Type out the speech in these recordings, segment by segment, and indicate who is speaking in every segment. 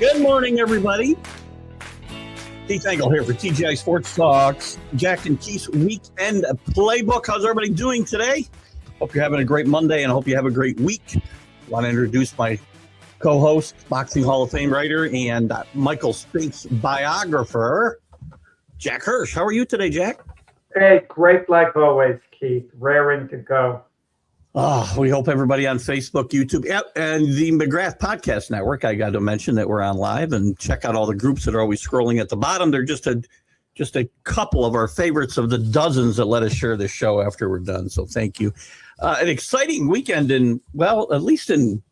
Speaker 1: Good morning, everybody. Keith Engle here for TGI Sports Talks. Jack and Keith's Weekend Playbook. How's everybody doing today? Hope you're having a great Monday and I hope you have a great week. I want to introduce my co-host, Boxing Hall of Fame writer, and Michael Spink's biographer, Jack Hirsch. How are you today, Jack?
Speaker 2: Hey, great like always, Keith. Raring to go.
Speaker 1: We hope everybody on Facebook, YouTube, and the McGrath Podcast Network. I got to mention that we're on live, and check out all the groups that are always scrolling at the bottom. They're just a couple of our favorites of the dozens that let us share this show after we're done. So thank you. An exciting weekend at least in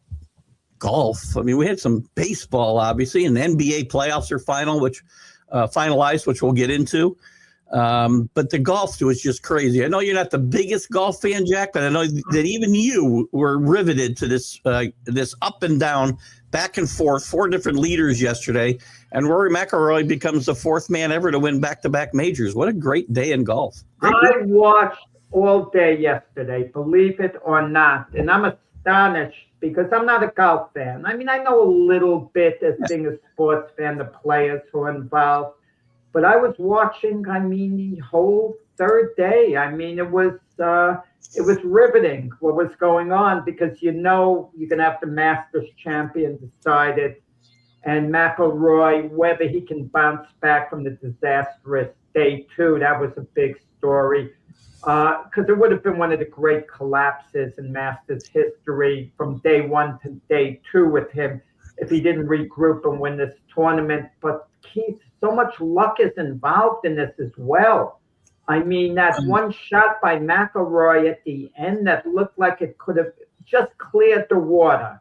Speaker 1: golf. I mean, we had some baseball, obviously, and the NBA playoffs are finalized, which we'll get into. But the golf was just crazy. I know you're not the biggest golf fan, Jack, but I know that even you were riveted to this up and down, back and forth, 4 different leaders yesterday. And Rory McIlroy becomes the 4th man ever to win back-to-back majors. What a great day in golf.
Speaker 2: I watched all day yesterday, believe it or not. And I'm astonished because I'm not a golf fan. I mean, I know a little bit as being a sports fan, the players who are involved. But I was watching, the whole third day. I mean, it was riveting what was going on because you're going to have the Masters champion decided. And McIlroy, whether he can bounce back from the disastrous day 2, that was a big story. Because it would have been one of the great collapses in Masters history from day 1 to day 2 with him if he didn't regroup and win this tournament. But Keith, so much luck is involved in this as well. I mean, that one shot by McIlroy at the end that looked like it could have just cleared the water.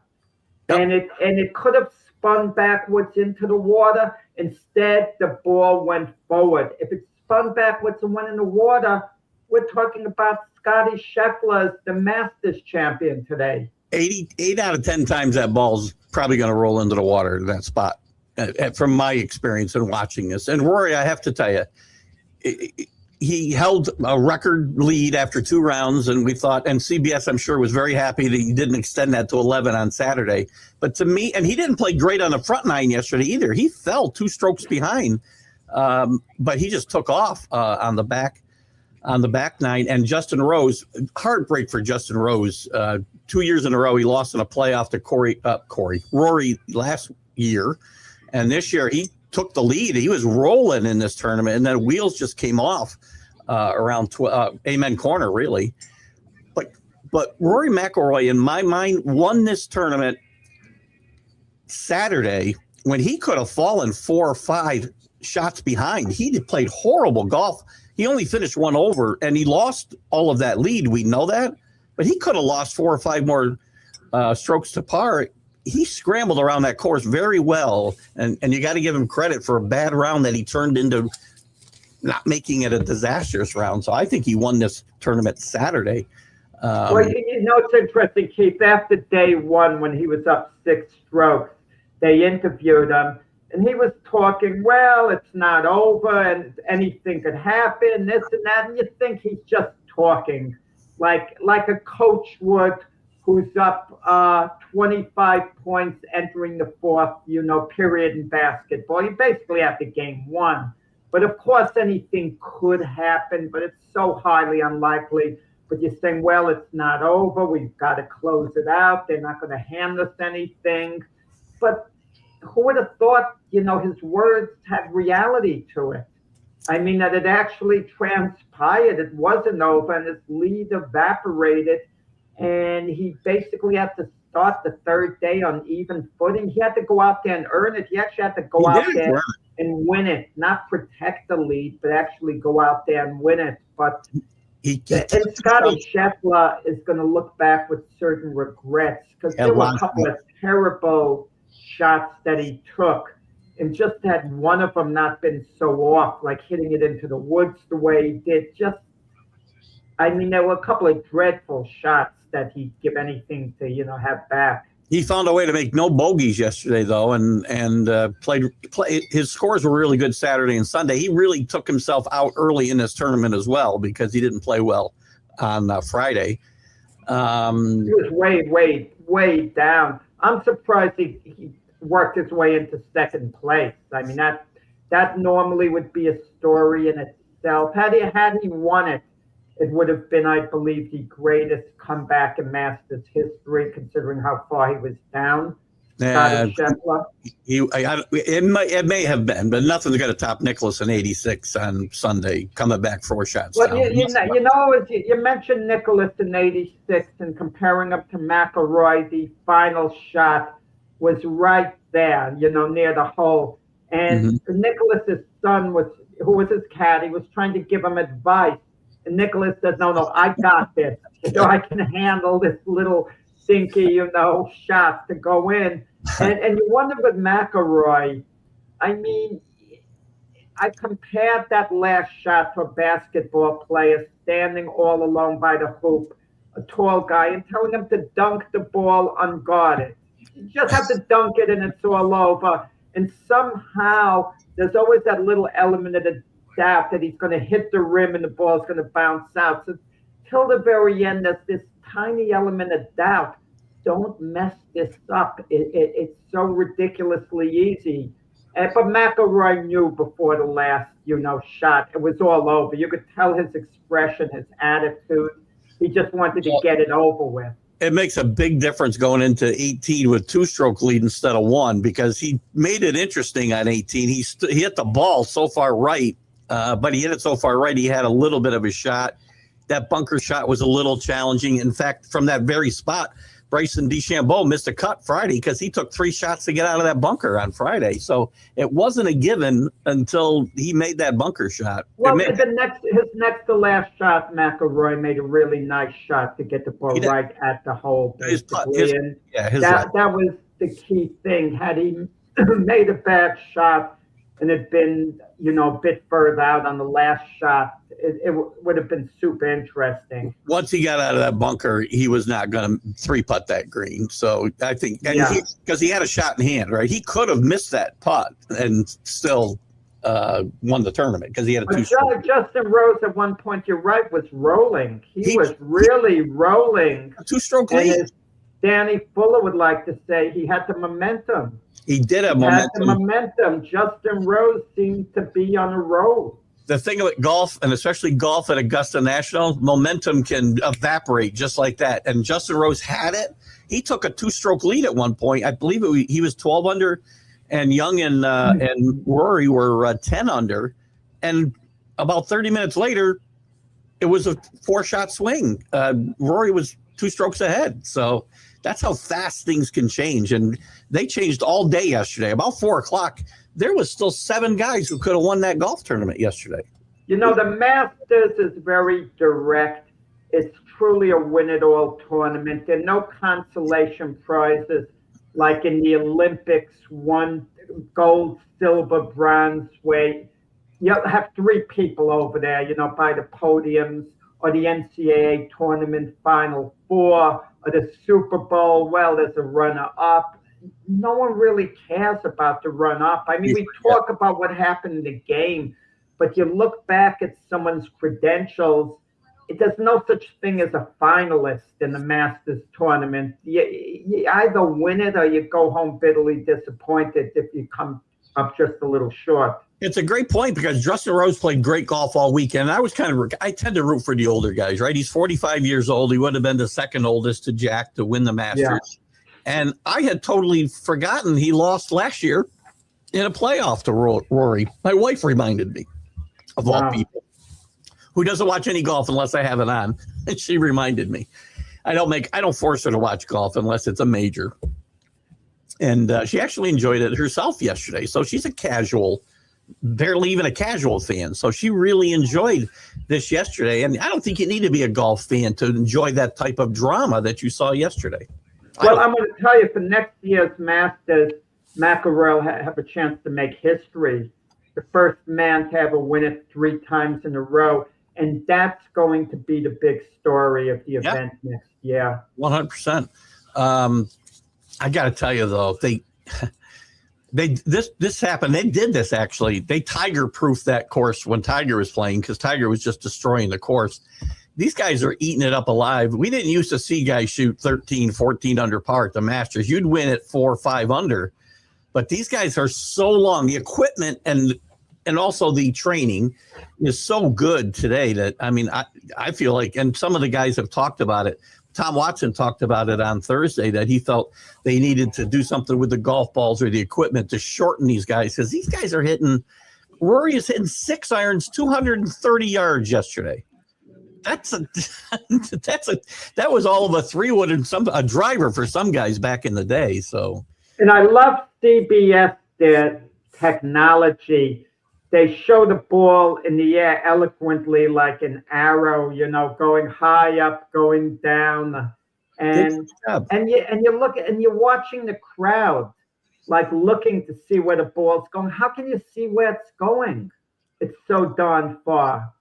Speaker 2: Yep. And it could have spun backwards into the water. Instead, the ball went forward. If it spun backwards and went in the water, we're talking about Scotty Scheffler as the Masters champion today.
Speaker 1: 8 out of 10 times that ball's probably going to roll into the water in that spot. From my experience in watching this. And Rory, I have to tell you, he held a record lead after 2 rounds, and we thought, and CBS, I'm sure, was very happy that he didn't extend that to 11 on Saturday. But to me, and he didn't play great on the front 9 yesterday either. He fell 2 strokes behind, but he just took off on the back 9. And Justin Rose, heartbreak for Justin Rose. 2 years in a row, he lost in a playoff to Rory last year. And this year, he took the lead. He was rolling in this tournament, and then wheels just came off around Amen Corner, really. But Rory McIlroy, in my mind, won this tournament Saturday when he could have fallen 4 or 5 shots behind. He played horrible golf. He only finished 1 over, and he lost all of that lead. We know that. But he could have lost 4 or 5 more strokes to par. He scrambled around that course very well, and you got to give him credit for a bad round that he turned into not making it a disastrous round. So I think he won this tournament Saturday.
Speaker 2: It's interesting, Keith. After day 1, when he was up 6 strokes, they interviewed him, and he was talking, well, it's not over, and anything could happen, this and that, and you think he's just talking like a coach would who's up 25 points entering the 4th, period in basketball. You basically have the game won. But of course, anything could happen, but it's so highly unlikely. But you're saying, well, it's not over. We've got to close it out. They're not going to hand us anything. But who would have thought, his words had reality to it? I mean, that it actually transpired. It wasn't over, and his lead evaporated. And he basically had to start the 3rd day on even footing. He had to go out there and earn it. He actually had to go out there and win it, not protect the lead, but actually go out there and win it. But and Scotty Scheffler is going to look back with certain regrets because there were a couple of terrible shots that he took. And just had one of them not been so off, like hitting it into the woods the way he did, there were a couple of dreadful shots that he'd give anything to, have back.
Speaker 1: He found a way to make no bogeys yesterday, though, and played. His scores were really good Saturday and Sunday. He really took himself out early in this tournament as well because he didn't play well on Friday. He
Speaker 2: was way down. I'm surprised worked his way into second place. I mean, that normally would be a story in itself. Had he won it, it would have been, I believe, the greatest comeback in Masters history, considering how far he was down.
Speaker 1: It may have been, but nothing's going to top Nicklaus in '86 on Sunday, coming back 4 shots.
Speaker 2: Well, you mentioned Nicklaus in '86 and comparing him to McIlroy. The final shot was right there, near the hole. And Nicklaus's son who was his caddy, was trying to give him advice. And Nicklaus said, no, I got this. I can handle this little stinky, shot to go in. And you wonder with McIlroy, I mean, I compared that last shot to a basketball player standing all alone by the hoop, a tall guy, and telling him to dunk the ball unguarded. You just have to dunk it and it's all over. And somehow there's always that little element of the doubt that he's going to hit the rim and the ball's going to bounce out. So till the very end, there's this tiny element of doubt. Don't mess this up. It's so ridiculously easy. But McIlroy knew before the last, shot, it was all over. You could tell his expression, his attitude. He just wanted to get it over with.
Speaker 1: It makes a big difference going into 18 with 2-stroke lead instead of 1, because he made it interesting on 18. He hit the ball so far right, but he hit it so far right, he had a little bit of a shot. That bunker shot was a little challenging. In fact, from that very spot, Bryson DeChambeau missed a cut Friday because he took 3 shots to get out of that bunker on Friday. So it wasn't a given until he made that bunker shot.
Speaker 2: Well, his next to last shot, McIlroy made a really nice shot to get the ball right at the hole.
Speaker 1: That
Speaker 2: was the key thing. Had he made a bad shot and had been, a bit further out on the last shot, it would have been super interesting.
Speaker 1: Once he got out of that bunker, he was not going to 3-putt that green. So I think, because he had a shot in hand, right? He could have missed that putt and still won the tournament because he had a 2-stroke.
Speaker 2: Justin Rose at one point, you're right, was rolling. He was really rolling.
Speaker 1: A 2-stroke lead.
Speaker 2: Danny Fuller would like to say he had the momentum.
Speaker 1: He did have momentum.
Speaker 2: Justin Rose seemed to be on a roll.
Speaker 1: The thing about golf, and especially golf at Augusta National, momentum can evaporate just like that. And Justin Rose had it. He took a 2-stroke lead at one point. I believe he was 12 under, and Young and Rory were 10 under. And about 30 minutes later, it was a 4-shot swing. Rory was 2 strokes ahead. So that's how fast things can change. And they changed all day yesterday. About 4 o'clock, there was still 7 guys who could have won that golf tournament yesterday.
Speaker 2: The Masters is very direct. It's truly a win-it-all tournament. There are no consolation prizes like in the Olympics, 1 gold, silver, bronze, where you have 3 people over there, by the podiums, or the NCAA tournament Final 4, or the Super Bowl. Well, there's a runner-up. No one really cares about the run-up. I mean, we talk about what happened in the game, but you look back at someone's credentials, there's no such thing as a finalist in the Masters tournament. You either win it or you go home bitterly disappointed if you come up just a little short.
Speaker 1: It's a great point because Justin Rose played great golf all weekend. I tend to root for the older guys, right? He's 45 years old. He would have been the second oldest to Jack to win the Masters. Yeah. And I had totally forgotten he lost last year in a playoff to Rory. My wife reminded me of all people who doesn't watch any golf unless I have it on. And she reminded me. I don't force her to watch golf unless it's a major. And she actually enjoyed it herself yesterday. So she's barely even a casual fan. So she really enjoyed this yesterday. And I don't think you need to be a golf fan to enjoy that type of drama that you saw yesterday.
Speaker 2: Well, I'm going to tell you, for next year's Masters, McIlroy will have a chance to make history. The first man to ever win it 3 times in a row. And that's going to be the big story of the event next year.
Speaker 1: 100%. I got to tell you, though, this happened. They did this, actually. They Tiger-proofed that course when Tiger was playing because Tiger was just destroying the course. These guys are eating it up alive. We didn't used to see guys shoot 13, 14 under par at the Masters. You'd win at 4 or 5 under. But these guys are so long. The equipment and also the training is so good today that, I mean, I feel like, and some of the guys have talked about it. Tom Watson talked about it on Thursday, that he felt they needed to do something with the golf balls or the equipment to shorten these guys, because these guys are hitting. Rory is hitting 6 irons, 230 yards yesterday. That was all of a 3-wood and a driver for some guys back in the day. So,
Speaker 2: and I love CBS, their technology. They show the ball in the air eloquently, like an arrow, going high up, going down, and you look and you're watching the crowd, like looking to see where the ball's going. How can you see where it's going? It's so darn far.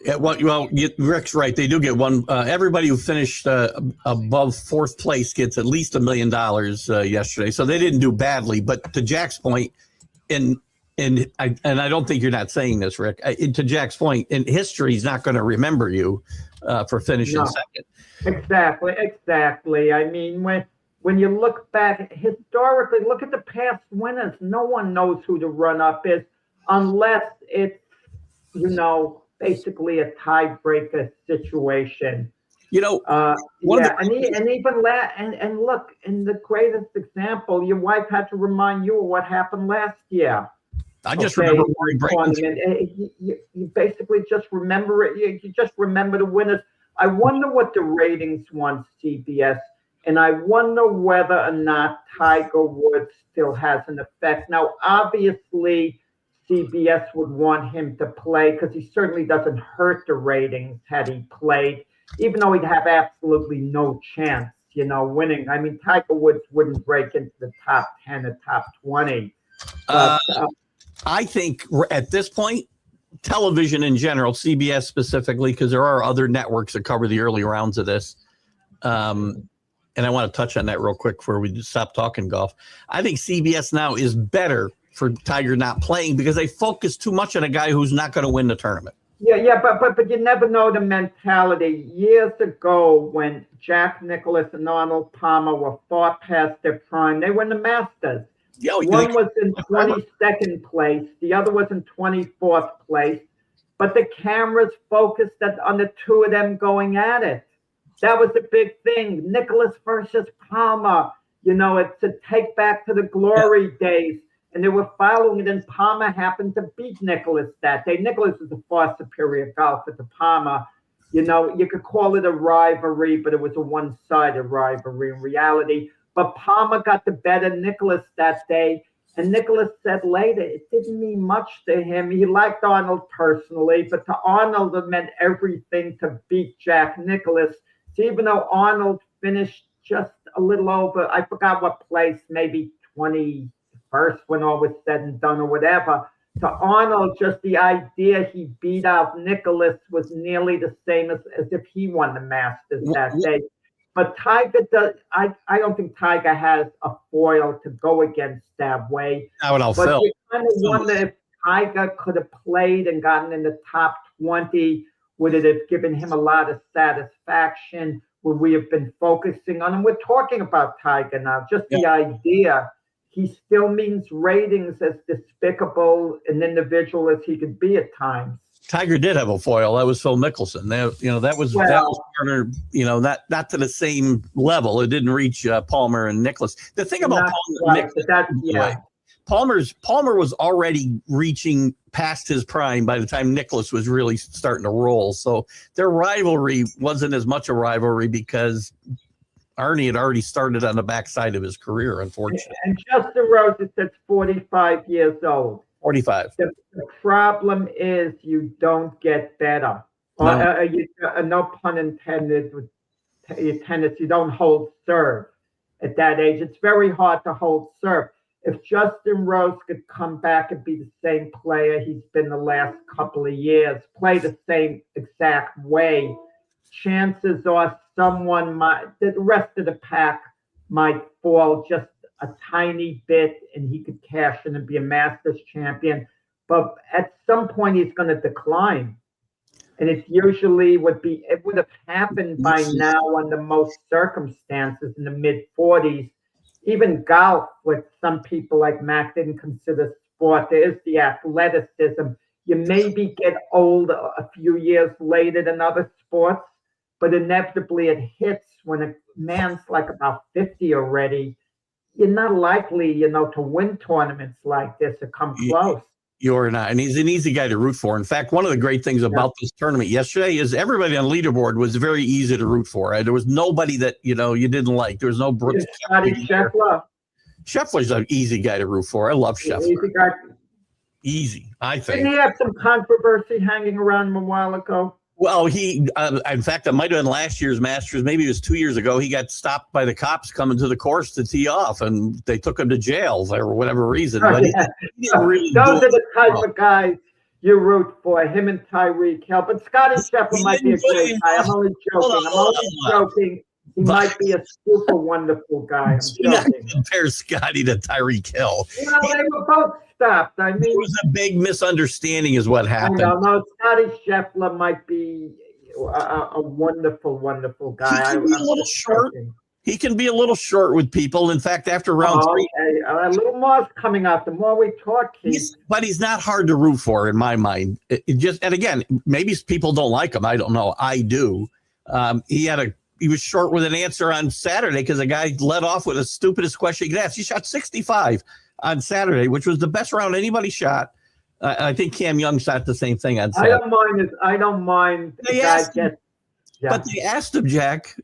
Speaker 1: Yeah, well, Rick's right. They do get one. Everybody who finished above fourth place gets at least $1 million yesterday. So they didn't do badly. But to Jack's point, and I don't think you're not saying this, Rick. To Jack's point, in history, he's not going to remember you for finishing second.
Speaker 2: Exactly. I mean, when you look back historically, look at the past winners. No one knows who the run-up is unless it's, basically a tiebreaker situation.
Speaker 1: And even
Speaker 2: and look, in the greatest example, your wife had to remind you of what happened last year.
Speaker 1: I just remember
Speaker 2: you basically just remember it. You just remember the winners. I wonder what the ratings want, CBS, and I wonder whether or not Tiger Woods still has an effect. Now, obviously, CBS would want him to play because he certainly doesn't hurt the ratings had he played, even though he'd have absolutely no chance, winning. I mean, Tiger Woods wouldn't break into the top 10 or top 20. But,
Speaker 1: I think at this point, television in general, CBS specifically, because there are other networks that cover the early rounds of this. And I want to touch on that real quick before we stop talking golf. I think CBS now is better for Tiger not playing because they focus too much on a guy who's not going to win the tournament.
Speaker 2: Yeah, but you never know the mentality. Years ago, when Jack Nicklaus and Arnold Palmer were far past their prime, they won the Masters. One was in 22nd place, the other was in 24th place, but the cameras focused on the two of them going at it. That was the big thing. Nicklaus versus Palmer. It's a take back to the glory days. And they were following it, and Palmer happened to beat Nicklaus that day. Nicklaus is a far superior golfer to Palmer. You could call it a rivalry, but it was a one-sided rivalry in reality. But Palmer got the better Nicklaus that day, and Nicklaus said later it didn't mean much to him. He liked Arnold personally, but to Arnold it meant everything to beat Jack Nicklaus. So even though Arnold finished just a little over, I forgot what place, maybe 21st when all was said and done or whatever, to Arnold, just the idea he beat out Nicklaus was nearly the same as if he won the Masters that day. But Tiger does. I don't think Tiger has a foil to go against that way.
Speaker 1: But
Speaker 2: you kind of wonder if Tiger could have played and gotten in the top 20. Would it have given him a lot of satisfaction? Would we have been focusing on him? We're talking about Tiger now. Just the idea. He still means ratings as despicable an individual as he could be at times.
Speaker 1: Tiger did have a foil. That was Phil Mickelson. That was Turner. Not to the same level. It didn't reach Palmer and Nicklaus. The thing about Palmer was already reaching past his prime by the time Nicklaus was really starting to roll. So their rivalry wasn't as much a rivalry because Arnie had already started on the backside of his career, unfortunately.
Speaker 2: And Justin Rose is 45 years old.
Speaker 1: 45.
Speaker 2: The problem is you don't get better. No, no pun intended with tennis. You don't hold serve at that age. It's very hard to hold serve. If Justin Rose could come back and be the same player he's been the last couple of years, play the same exact way, chances are the rest of the pack might fall just a tiny bit and he could cash in and be a Masters champion. But at some point he's going to decline. And it usually it would have happened by now under most circumstances in the mid 40s. even golf, which some people like Mac didn't consider sport, there is the athleticism. You maybe get old a few years later than other sports, but inevitably it hits when a man's like about 50 already. You're not likely, to win tournaments like this or come close.
Speaker 1: You're not, and he's an easy guy to root for. In fact, one of the great things about this tournament yesterday is everybody on the leaderboard was very easy to root for. There was nobody that you didn't like. There was no Brooks.
Speaker 2: Scheffler.
Speaker 1: Scheffler's an easy guy to root for. I love Scheffler.
Speaker 2: Easy guy.
Speaker 1: Easy, I think.
Speaker 2: Didn't he have some controversy hanging around him a while ago?
Speaker 1: Well, in fact, it might have been last year's Masters. Maybe it was 2 years ago. He got stopped by the cops coming to the course to tee off, and they took him to jail for whatever reason. But he didn't really
Speaker 2: Those are the type of guys you root for, him and Tyreek Hill. But Scotty Scheffler might be a great guy. I'm only joking. He might be a super wonderful guy. I'm joking.
Speaker 1: Compare Scotty to Tyreek Hill.
Speaker 2: They were both stopped. I mean,
Speaker 1: it was a big misunderstanding is what happened.
Speaker 2: No, Scotty Scheffler might be a wonderful, wonderful guy.
Speaker 1: He can be a little short. He can be a little short with people. In fact, after round three.
Speaker 2: A little more is coming out. The more we talk,
Speaker 1: but he's not hard to root for in my mind. And again, maybe people don't like him. I don't know. I do. He was short with an answer on Saturday because a guy led off with the stupidest question he could ask. He shot 65 on Saturday, which was the best round anybody shot. I think Cam Young shot the same thing on Saturday.
Speaker 2: I don't mind.
Speaker 1: But they asked him, Jack,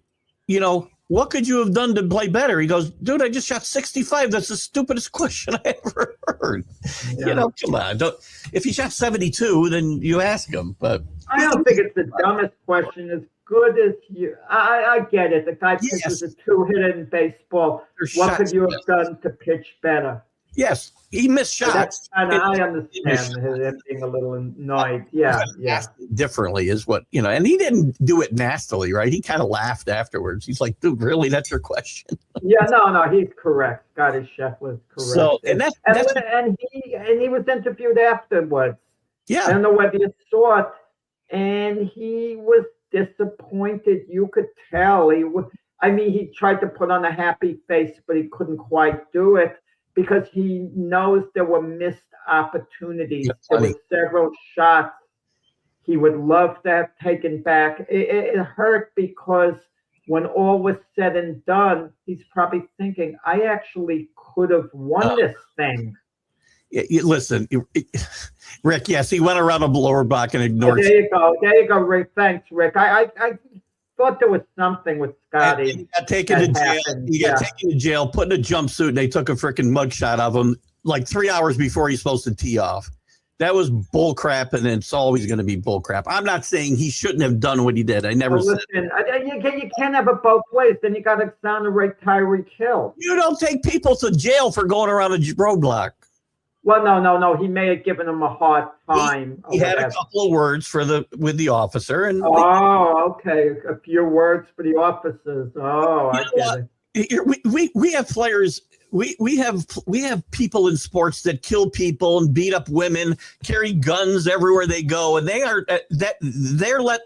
Speaker 1: what could you have done to play better? He goes, dude, I just shot 65. That's the stupidest question I ever heard.
Speaker 2: Yeah.
Speaker 1: Come on. If he shot 72, then you ask him. But
Speaker 2: I don't think it's the dumbest question. As good as you, I get it. The guy pitches a 2-hitter in baseball. What could you have done to pitch better?
Speaker 1: Yes, he missed shots.
Speaker 2: I understand him being a little annoyed. Yeah.
Speaker 1: Differently is what, and he didn't do it nastily, right? He kind of laughed afterwards. He's like, dude, really? That's your question?
Speaker 2: Yeah, no, he's correct. Scotty Scheffler is correct.
Speaker 1: So,
Speaker 2: and he was interviewed afterwards.
Speaker 1: Yeah.
Speaker 2: I don't know whether you saw it. And he was disappointed. You could tell. He tried to put on a happy face, but he couldn't quite do it. Because he knows there were missed opportunities. There were several shots he would love to have taken back. It hurt because when all was said and done, he's probably thinking, I actually could have won this thing.
Speaker 1: Listen, Rick, yes, he went around a blower block and ignored.
Speaker 2: There you go, Rick. Thanks, Rick. I thought there was something with Scotty.
Speaker 1: He got taken to jail. He got taken to jail, put in a jumpsuit, and they took a freaking mugshot of him like 3 hours before he's supposed to tee off. That was bull crap, and it's always going to be bull crap. I'm not saying he shouldn't have done what he did. I never said.
Speaker 2: Listen, you can't have it both ways. Then you got to exonerate Tyreek Hill.
Speaker 1: You don't take people to jail for going around a roadblock.
Speaker 2: Well, no. He may have given him a hard time.
Speaker 1: He had a couple of words with the officer, and
Speaker 2: okay, a few words for the officers. I get
Speaker 1: it. We have players. We have people in sports that kill people and beat up women, carry guns everywhere they go, and they're let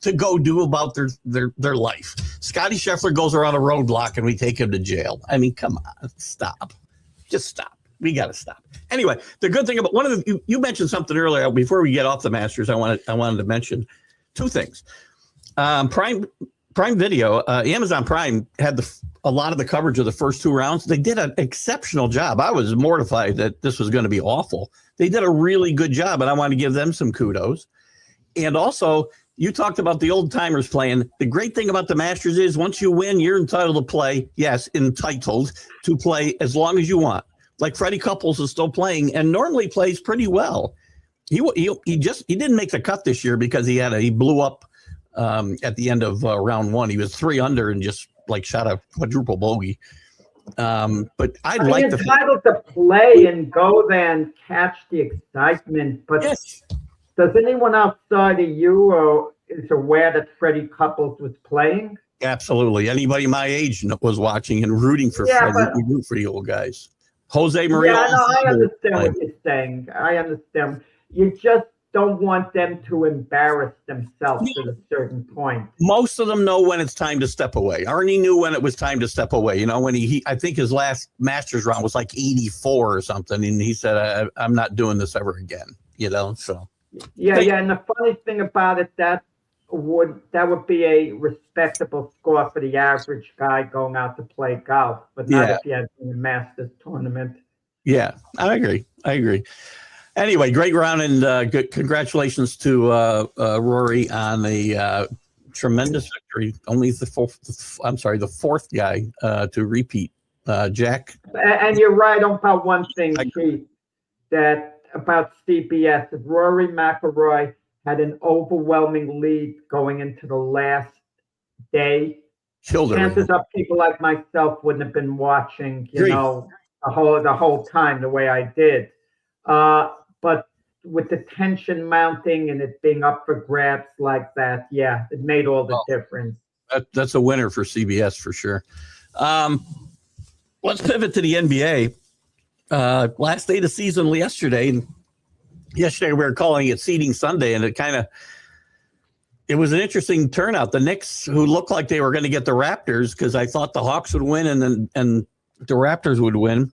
Speaker 1: to go do about their life. Scotty Scheffler goes around a roadblock, and we take him to jail. I mean, come on, stop, just stop. We got to stop. Anyway, the good thing about you mentioned something earlier before we get off the Masters. I wanted to mention two things. Prime Video, Amazon Prime had a lot of the coverage of the first two rounds. They did an exceptional job. I was mortified that this was going to be awful. They did a really good job, and I want to give them some kudos. And also, you talked about the old timers playing. The great thing about the Masters is once you win, you're entitled to play. Yes, entitled to play as long as you want. Like Freddie Couples is still playing and normally plays pretty well. He didn't make the cut this year because he blew up at the end of round one. He was 3 under and just shot a quadruple bogey. But I'd like
Speaker 2: entitled to play and go there and catch the excitement. But yes. Does anyone outside of you is aware that Freddie Couples was playing?
Speaker 1: Absolutely. Anybody my age was watching and rooting for Freddie. We root for the old guys. Jose Maria.
Speaker 2: Yeah, no, I understand what you're saying. I understand. You just don't want them to embarrass themselves at a certain point.
Speaker 1: Most of them know when it's time to step away. Arnie knew when it was time to step away. You know, when he I think his last Masters round was like 84 or something, and he said, "I'm not doing this ever again." You know, so
Speaker 2: yeah. And the funny thing about it, that would be a respectable score for the average guy going out to play golf, but not if you had a Masters tournament.
Speaker 1: Yeah, I agree. Anyway, great round, and good congratulations to Rory on a tremendous victory. Only the fourth guy to repeat. Jack.
Speaker 2: And you're right about one thing, Keith, that about CBS. If Rory McIlroy had an overwhelming lead going into the last day, chances are people like myself wouldn't have been watching, you know, the whole time the way I did. But with the tension mounting and it being up for grabs like that, yeah, it made all the difference.
Speaker 1: That's a winner for CBS for sure. Let's pivot to the NBA. Last day of the season yesterday. And yesterday we were calling it Seeding Sunday, and it was an interesting turnout. The Knicks, who looked like they were going to get the Raptors, because I thought the Hawks would win and the Raptors would win.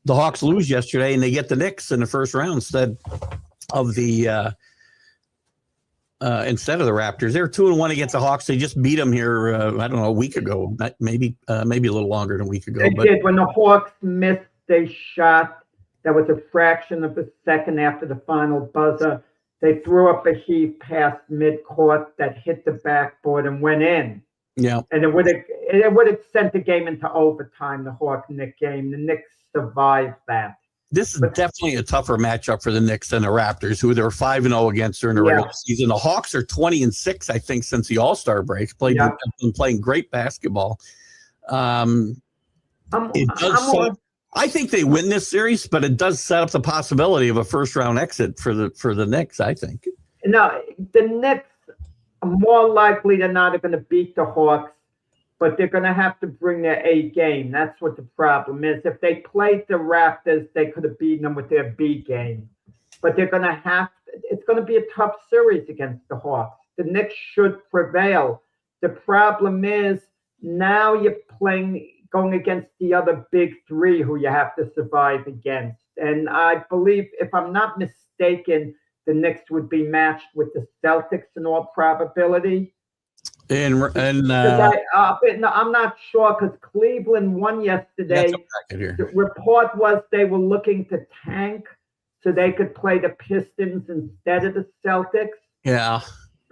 Speaker 1: The Hawks lose yesterday, and they get the Knicks in the first round instead of the Raptors. They were 2-1 against the Hawks. They just beat them here, I don't know, a week ago, maybe a little longer than a week ago.
Speaker 2: They did. When the Hawks missed a shot that was a fraction of a second after the final buzzer, they threw up a heave past midcourt that hit the backboard and went in.
Speaker 1: Yeah,
Speaker 2: and it would have sent the game into overtime. The Hawk-Knick game. The Knicks survived that.
Speaker 1: This is definitely a tougher matchup for the Knicks than the Raptors, who they're 5-0 against during the regular season. The Hawks are 20-6, I think, since the All-Star break. Been playing great basketball. I think they win this series, but it does set up the possibility of a first-round exit for the Knicks, I think.
Speaker 2: No, the Knicks are more likely than not are going to beat the Hawks, but they're going to have to bring their A game. That's what the problem is. If they played the Raptors, they could have beaten them with their B game. But it's going to be a tough series against the Hawks. The Knicks should prevail. The problem is now you're going against the other big three who you have to survive against. And I believe, if I'm not mistaken, the Knicks would be matched with the Celtics in all probability.
Speaker 1: I'm
Speaker 2: not sure, because Cleveland won yesterday. The report was they were looking to tank so they could play the Pistons instead of the Celtics.
Speaker 1: Yeah,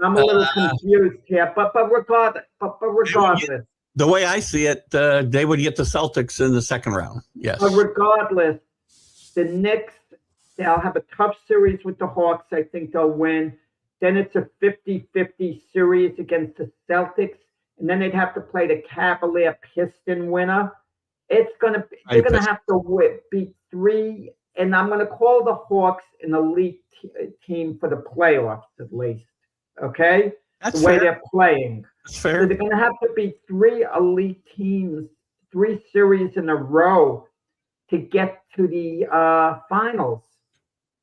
Speaker 2: I'm a little confused here, but regardless.
Speaker 1: The way I see it, they would get the Celtics in the second round. Yes.
Speaker 2: But regardless, the Knicks, they'll have a tough series with the Hawks. I think they'll win. Then it's a 50-50 series against the Celtics. And then they'd have to play the Cavalier Piston winner. They're going to have to beat three. And I'm going to call the Hawks an elite team for the playoffs, at least. Okay?
Speaker 1: That's
Speaker 2: the way
Speaker 1: fair.
Speaker 2: They're playing.
Speaker 1: That's fair.
Speaker 2: So they're going to have to beat three elite teams, 3 series in a row to get to the finals.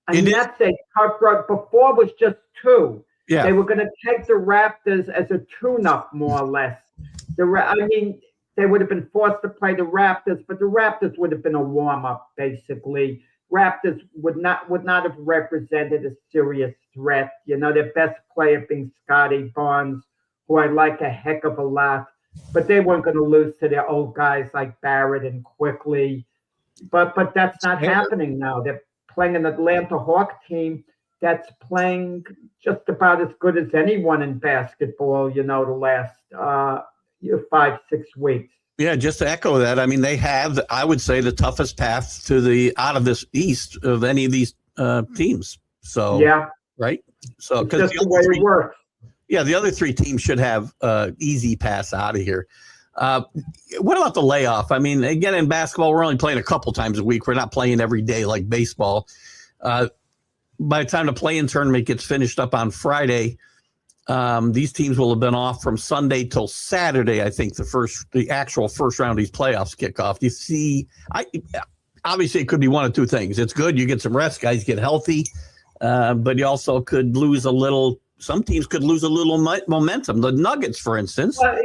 Speaker 2: And that's a tough road. Before it was just 2.
Speaker 1: Yeah.
Speaker 2: They were going to take the Raptors as a tune-up, more or less. They would have been forced to play the Raptors, but the Raptors would have been a warm-up, basically. Raptors would not have represented a serious threat. You know, their best player being Scotty Barnes, who I like a heck of a lot. But they weren't going to lose to their old guys like Barrett and Quickly. But that's not happening now. They're playing an Atlanta Hawk team that's playing just about as good as anyone in basketball, you know, the last 5-6 weeks.
Speaker 1: Yeah, just to echo that, I mean, they have, I would say, the toughest path to out of this East of any of these teams. So,
Speaker 2: yeah,
Speaker 1: right? So,
Speaker 2: because the way it works.
Speaker 1: Yeah, the other 3 teams should have easy pass out of here. What about the layoff? I mean, again, in basketball, we're only playing a couple times a week. We're not playing every day like baseball. By the time the play-in tournament gets finished up on Friday, these teams will have been off from Sunday till Saturday. I think the actual first round of these playoffs kick off. You see, obviously it could be one of 2 things. It's good. You get some rest. Guys get healthy. but you also could lose a little. Some teams could lose a little momentum. The Nuggets, for instance.
Speaker 2: Well,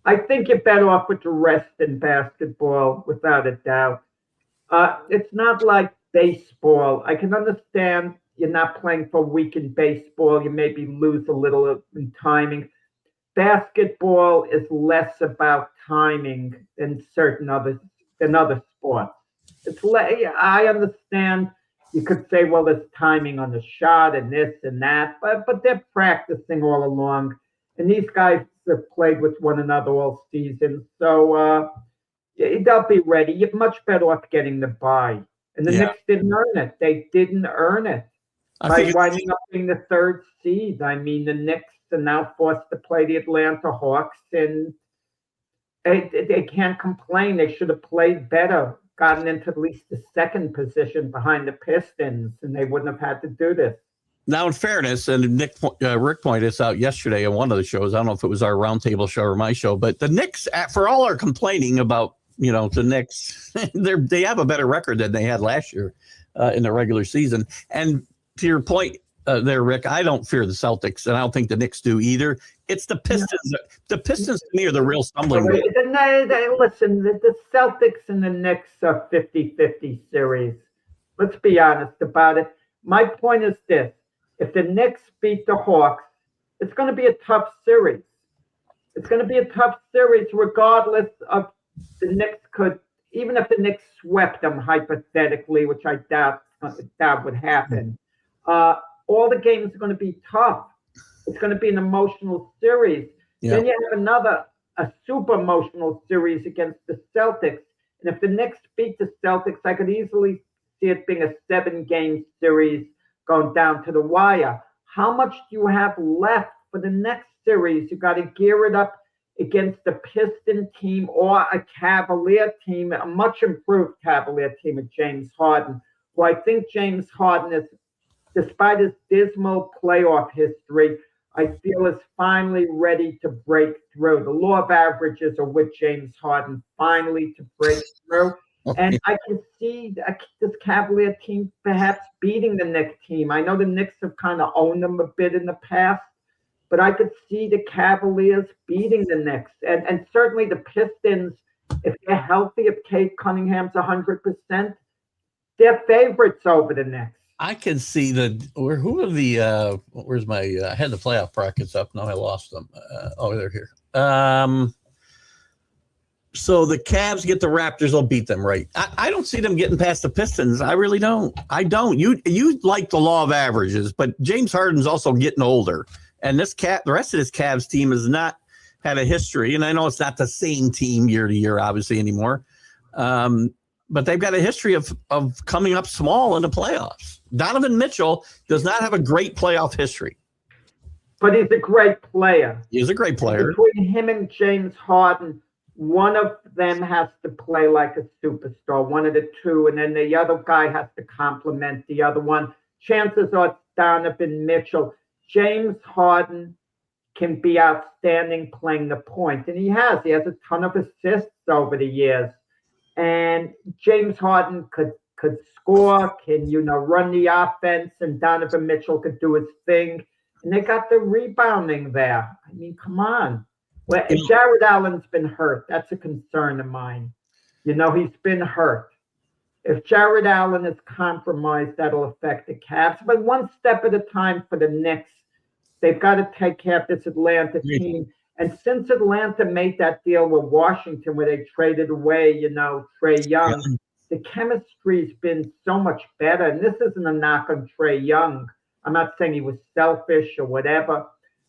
Speaker 2: I think you're better off with the rest in basketball, without a doubt. It's not like baseball. I can understand you're not playing for a week in baseball. You maybe lose a little in timing. Basketball is less about timing than other sports. I understand you could say, well, there's timing on the shot and this and that, but they're practicing all along. And these guys have played with one another all season. So they'll be ready. You're much better off getting the bye. And the Knicks didn't earn it. They didn't earn it by winding up being the third seed. I mean, the Knicks are now forced to play the Atlanta Hawks, and they can't complain. They should have played better, gotten into at least the second position behind the Pistons, and they wouldn't have had to do this.
Speaker 1: Now, in fairness, and Rick pointed this out yesterday on one of the shows. I don't know if it was our roundtable show or my show, but the Knicks, for all our complaining about, the Knicks, they have a better record than they had last year in the regular season. And to your point there, Rick, I don't fear the Celtics, and I don't think the Knicks do either. It's the Pistons. No. The Pistons, to me, are the real stumbling block.
Speaker 2: Listen, the Celtics and the Knicks are 50-50 series. Let's be honest about it. My point is this. If the Knicks beat the Hawks, it's going to be a tough series. It's going to be a tough series regardless of the Knicks could, even if the Knicks swept them hypothetically, which I doubt would happen. All the games are going to be tough. It's going to be an emotional series. Yeah. Then you have a super emotional series against the Celtics. And if the Knicks beat the Celtics, I could easily see it being a 7-game series going down to the wire. How much do you have left for the next series? You got to gear it up against the Piston team or a Cavalier team, a much improved Cavalier team of James Harden, who I think James Harden is, despite his dismal playoff history, I feel is finally ready to break through. The law of averages are with James Harden finally to break through. And I can see this Cavalier team perhaps beating the Knicks team. I know the Knicks have kind of owned them a bit in the past, but I could see the Cavaliers beating the Knicks. And certainly the Pistons, if they're healthy, if Kate Cunningham's 100%, they're favorites over the Knicks.
Speaker 1: I can see where's my, I had the playoff brackets up. Now I lost them. They're here. So the Cavs get the Raptors, they'll beat them, right? I don't see them getting past the Pistons. I really don't. I don't. You like the law of averages, but James Harden's also getting older. And the rest of this Cavs team has not had a history. And I know it's not the same team year to year, obviously, anymore. But they've got a history of coming up small in the playoffs. Donovan Mitchell does not have a great playoff history.
Speaker 2: But he's a great player.
Speaker 1: He's a great player.
Speaker 2: Between him and James Harden, one of them has to play like a superstar, one of the two, and then the other guy has to complement the other one. Chances are it's Donovan Mitchell. James Harden can be outstanding playing the point, and he has. He has a ton of assists over the years. And James Harden could score, can, run the offense, and Donovan Mitchell could do his thing. And they got the rebounding there. I mean, come on. Well, if Jared Allen's been hurt, that's a concern of mine. He's been hurt. If Jared Allen is compromised, that'll affect the Cavs. But one step at a time for the Knicks. They've got to take care of this Atlanta team. And since Atlanta made that deal with Washington where they traded away, Trae Young, the chemistry's been so much better. And this isn't a knock on Trae Young. I'm not saying he was selfish or whatever.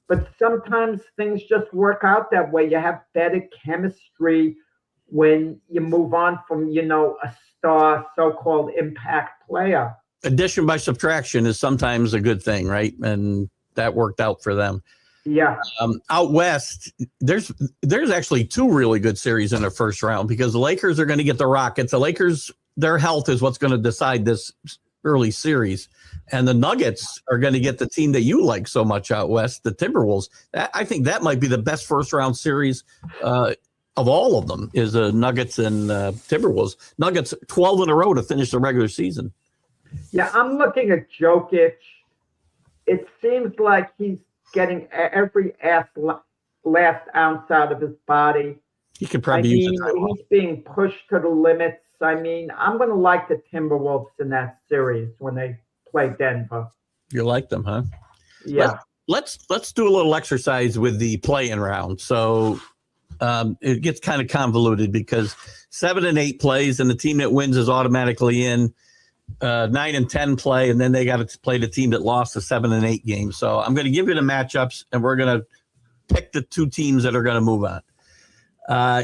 Speaker 2: But sometimes things just work out that way. You have better chemistry when you move on from, a star, so-called impact player.
Speaker 1: Addition by subtraction is sometimes a good thing, right? And that worked out for them.
Speaker 2: Yeah.
Speaker 1: Out west, there's actually 2 really good series in the first round because the Lakers are going to get the Rockets. The Lakers, their health is what's going to decide this early series. And the Nuggets are going to get the team that you like so much out west, the Timberwolves. I think that might be the best first-round series of all of them is the Nuggets and Timberwolves. Nuggets 12 in a row to finish the regular season.
Speaker 2: Yeah, I'm looking at Jokic. It seems like he's getting every last ounce out of his body.
Speaker 1: He could
Speaker 2: I
Speaker 1: probably use the
Speaker 2: mean,
Speaker 1: time off.
Speaker 2: he's being pushed to the limits. I mean, I'm going to like the Timberwolves in that series when they play Denver.
Speaker 1: You like them, huh?
Speaker 2: Yeah.
Speaker 1: Let's do a little exercise with the play-in round. So it gets kind of convoluted because 7 and 8 plays, and the team that wins is automatically in. 9 and 10 play, and then they got to play the team that lost the 7 and 8 game. So I'm going to give you the matchups, and we're going to pick the 2 teams that are going to move on.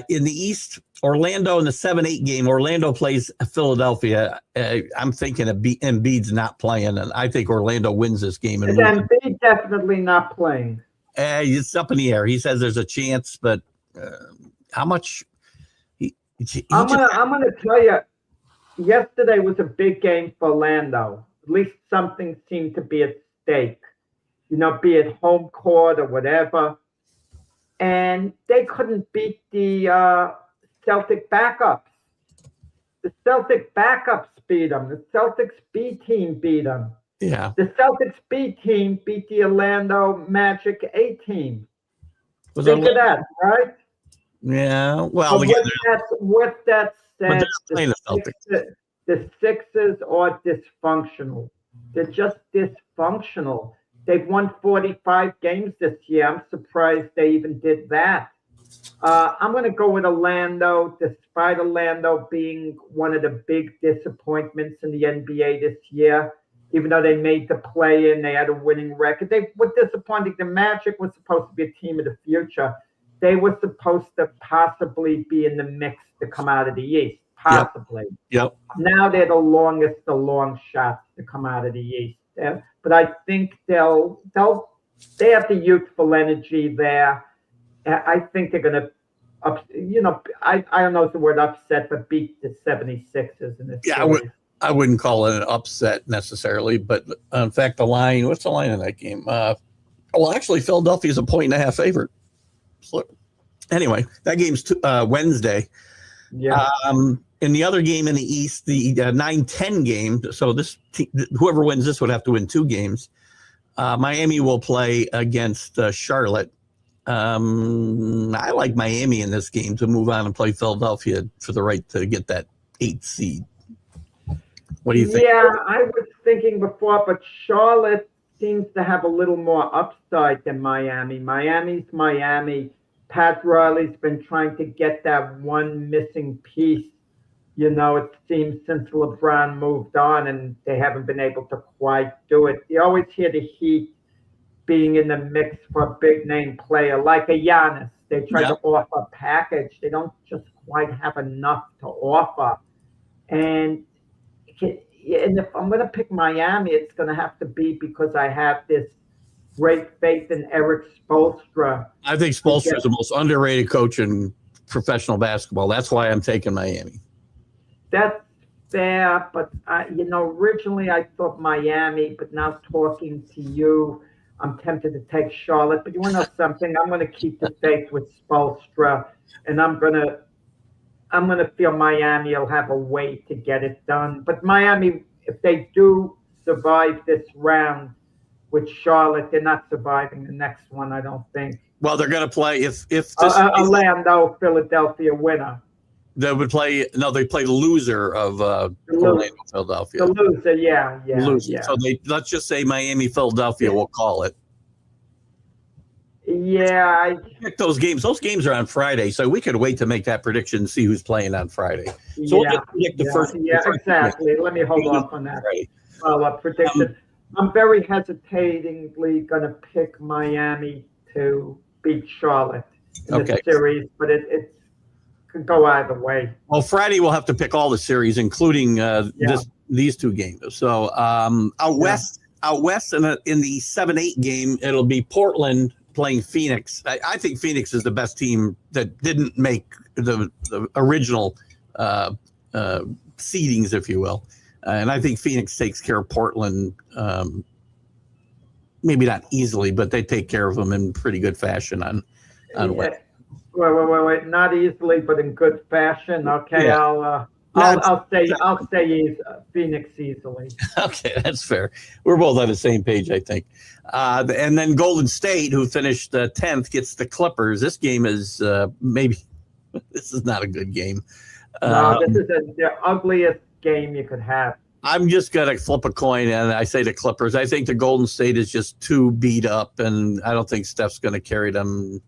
Speaker 1: In the East, Orlando in the 7-8 game, Orlando plays Philadelphia. I'm thinking Embiid's not playing, and I think Orlando wins this game.
Speaker 2: And Embiid definitely not playing.
Speaker 1: It's up in the air. He says there's a chance, but how much?
Speaker 2: I'm gonna tell you, yesterday was a big game for Orlando. At least something seemed to be at stake, be it home court or whatever. And they couldn't beat the Celtic backups. The Celtic backups beat them. The Celtics B team beat them.
Speaker 1: Yeah.
Speaker 2: The Celtics B team beat the Orlando Magic A team. Think of that, right?
Speaker 1: Yeah. Well,
Speaker 2: with that said,
Speaker 1: the
Speaker 2: Sixers are dysfunctional. They're just dysfunctional. They've won 45 games this year. I'm surprised they even did that. I'm going to go with Orlando, despite Orlando being one of the big disappointments in the NBA this year. Even though they made the play-in, they had a winning record. They were disappointing. The Magic was supposed to be a team of the future. They were supposed to possibly be in the mix to come out of the East. Possibly.
Speaker 1: Yep.
Speaker 2: Now they're the long shots to come out of the East. But I think they have the youthful energy there. I think they're going to, I don't know if the word upset, but beat the 76ers in this series.
Speaker 1: I wouldn't call it an upset necessarily, but in fact, what's the line in that game? Actually, Philadelphia is a 1.5 favorite. So, anyway, that game's Wednesday.
Speaker 2: Yeah.
Speaker 1: In the other game in the East, the 9-10 game, so whoever wins this would have to win 2 games. Miami will play against Charlotte. I like Miami in this game to move on and play Philadelphia for the right to get that 8th seed. What do you think?
Speaker 2: Yeah, I was thinking before, but Charlotte seems to have a little more upside than Miami. Miami's Miami. Pat Riley's been trying to get that one missing piece. It seems since LeBron moved on, and they haven't been able to quite do it. You always hear the Heat being in the mix for a big-name player like a Giannis. They try to offer a package. They don't just quite have enough to offer. And if I'm going to pick Miami, it's going to have to be because I have this great faith in Eric Spoelstra.
Speaker 1: I think Spoelstra is the most underrated coach in professional basketball. That's why I'm taking Miami.
Speaker 2: That's fair, but originally I thought Miami, but now talking to you, I'm tempted to take Charlotte. But you want to know something? I'm going to keep the faith with Spoelstra, and I'm going to feel Miami will have a way to get it done. But Miami, if they do survive this round with Charlotte, they're not surviving the next one, I don't think.
Speaker 1: Well, they're going to play if this
Speaker 2: Orlando, Philadelphia winner.
Speaker 1: They would play. No, they play the loser of Orlando, Philadelphia.
Speaker 2: The loser, yeah.
Speaker 1: So let's just say Miami, Philadelphia. We'll call it.
Speaker 2: Yeah, I
Speaker 1: pick those games. Those games are on Friday, so we could wait to make that prediction and see who's playing on Friday. So we'll just predict the first.
Speaker 2: Exactly. Let me hold off on that. Prediction. I'm very hesitatingly going to pick Miami to beat Charlotte in this series, but it's could go either way.
Speaker 1: Well, Friday we'll have to pick all the series, including these 2 games. So out west in the 7-8 game, it'll be Portland playing Phoenix. I think Phoenix is the best team that didn't make the original seedings, if you will. And I think Phoenix takes care of Portland, maybe not easily, but they take care of them in pretty good fashion on West.
Speaker 2: Wait. Not easily, but in good fashion. Okay,
Speaker 1: yeah.
Speaker 2: I'll say he's Phoenix easily.
Speaker 1: Okay, that's fair. We're both on the same page, I think. And then Golden State, who finished 10th, gets the Clippers. This game is maybe this is not a good game.
Speaker 2: No, this is the ugliest game you could have.
Speaker 1: I'm just gonna flip a coin, and I say the Clippers. I think the Golden State is just too beat up, and I don't think Steph's going to carry them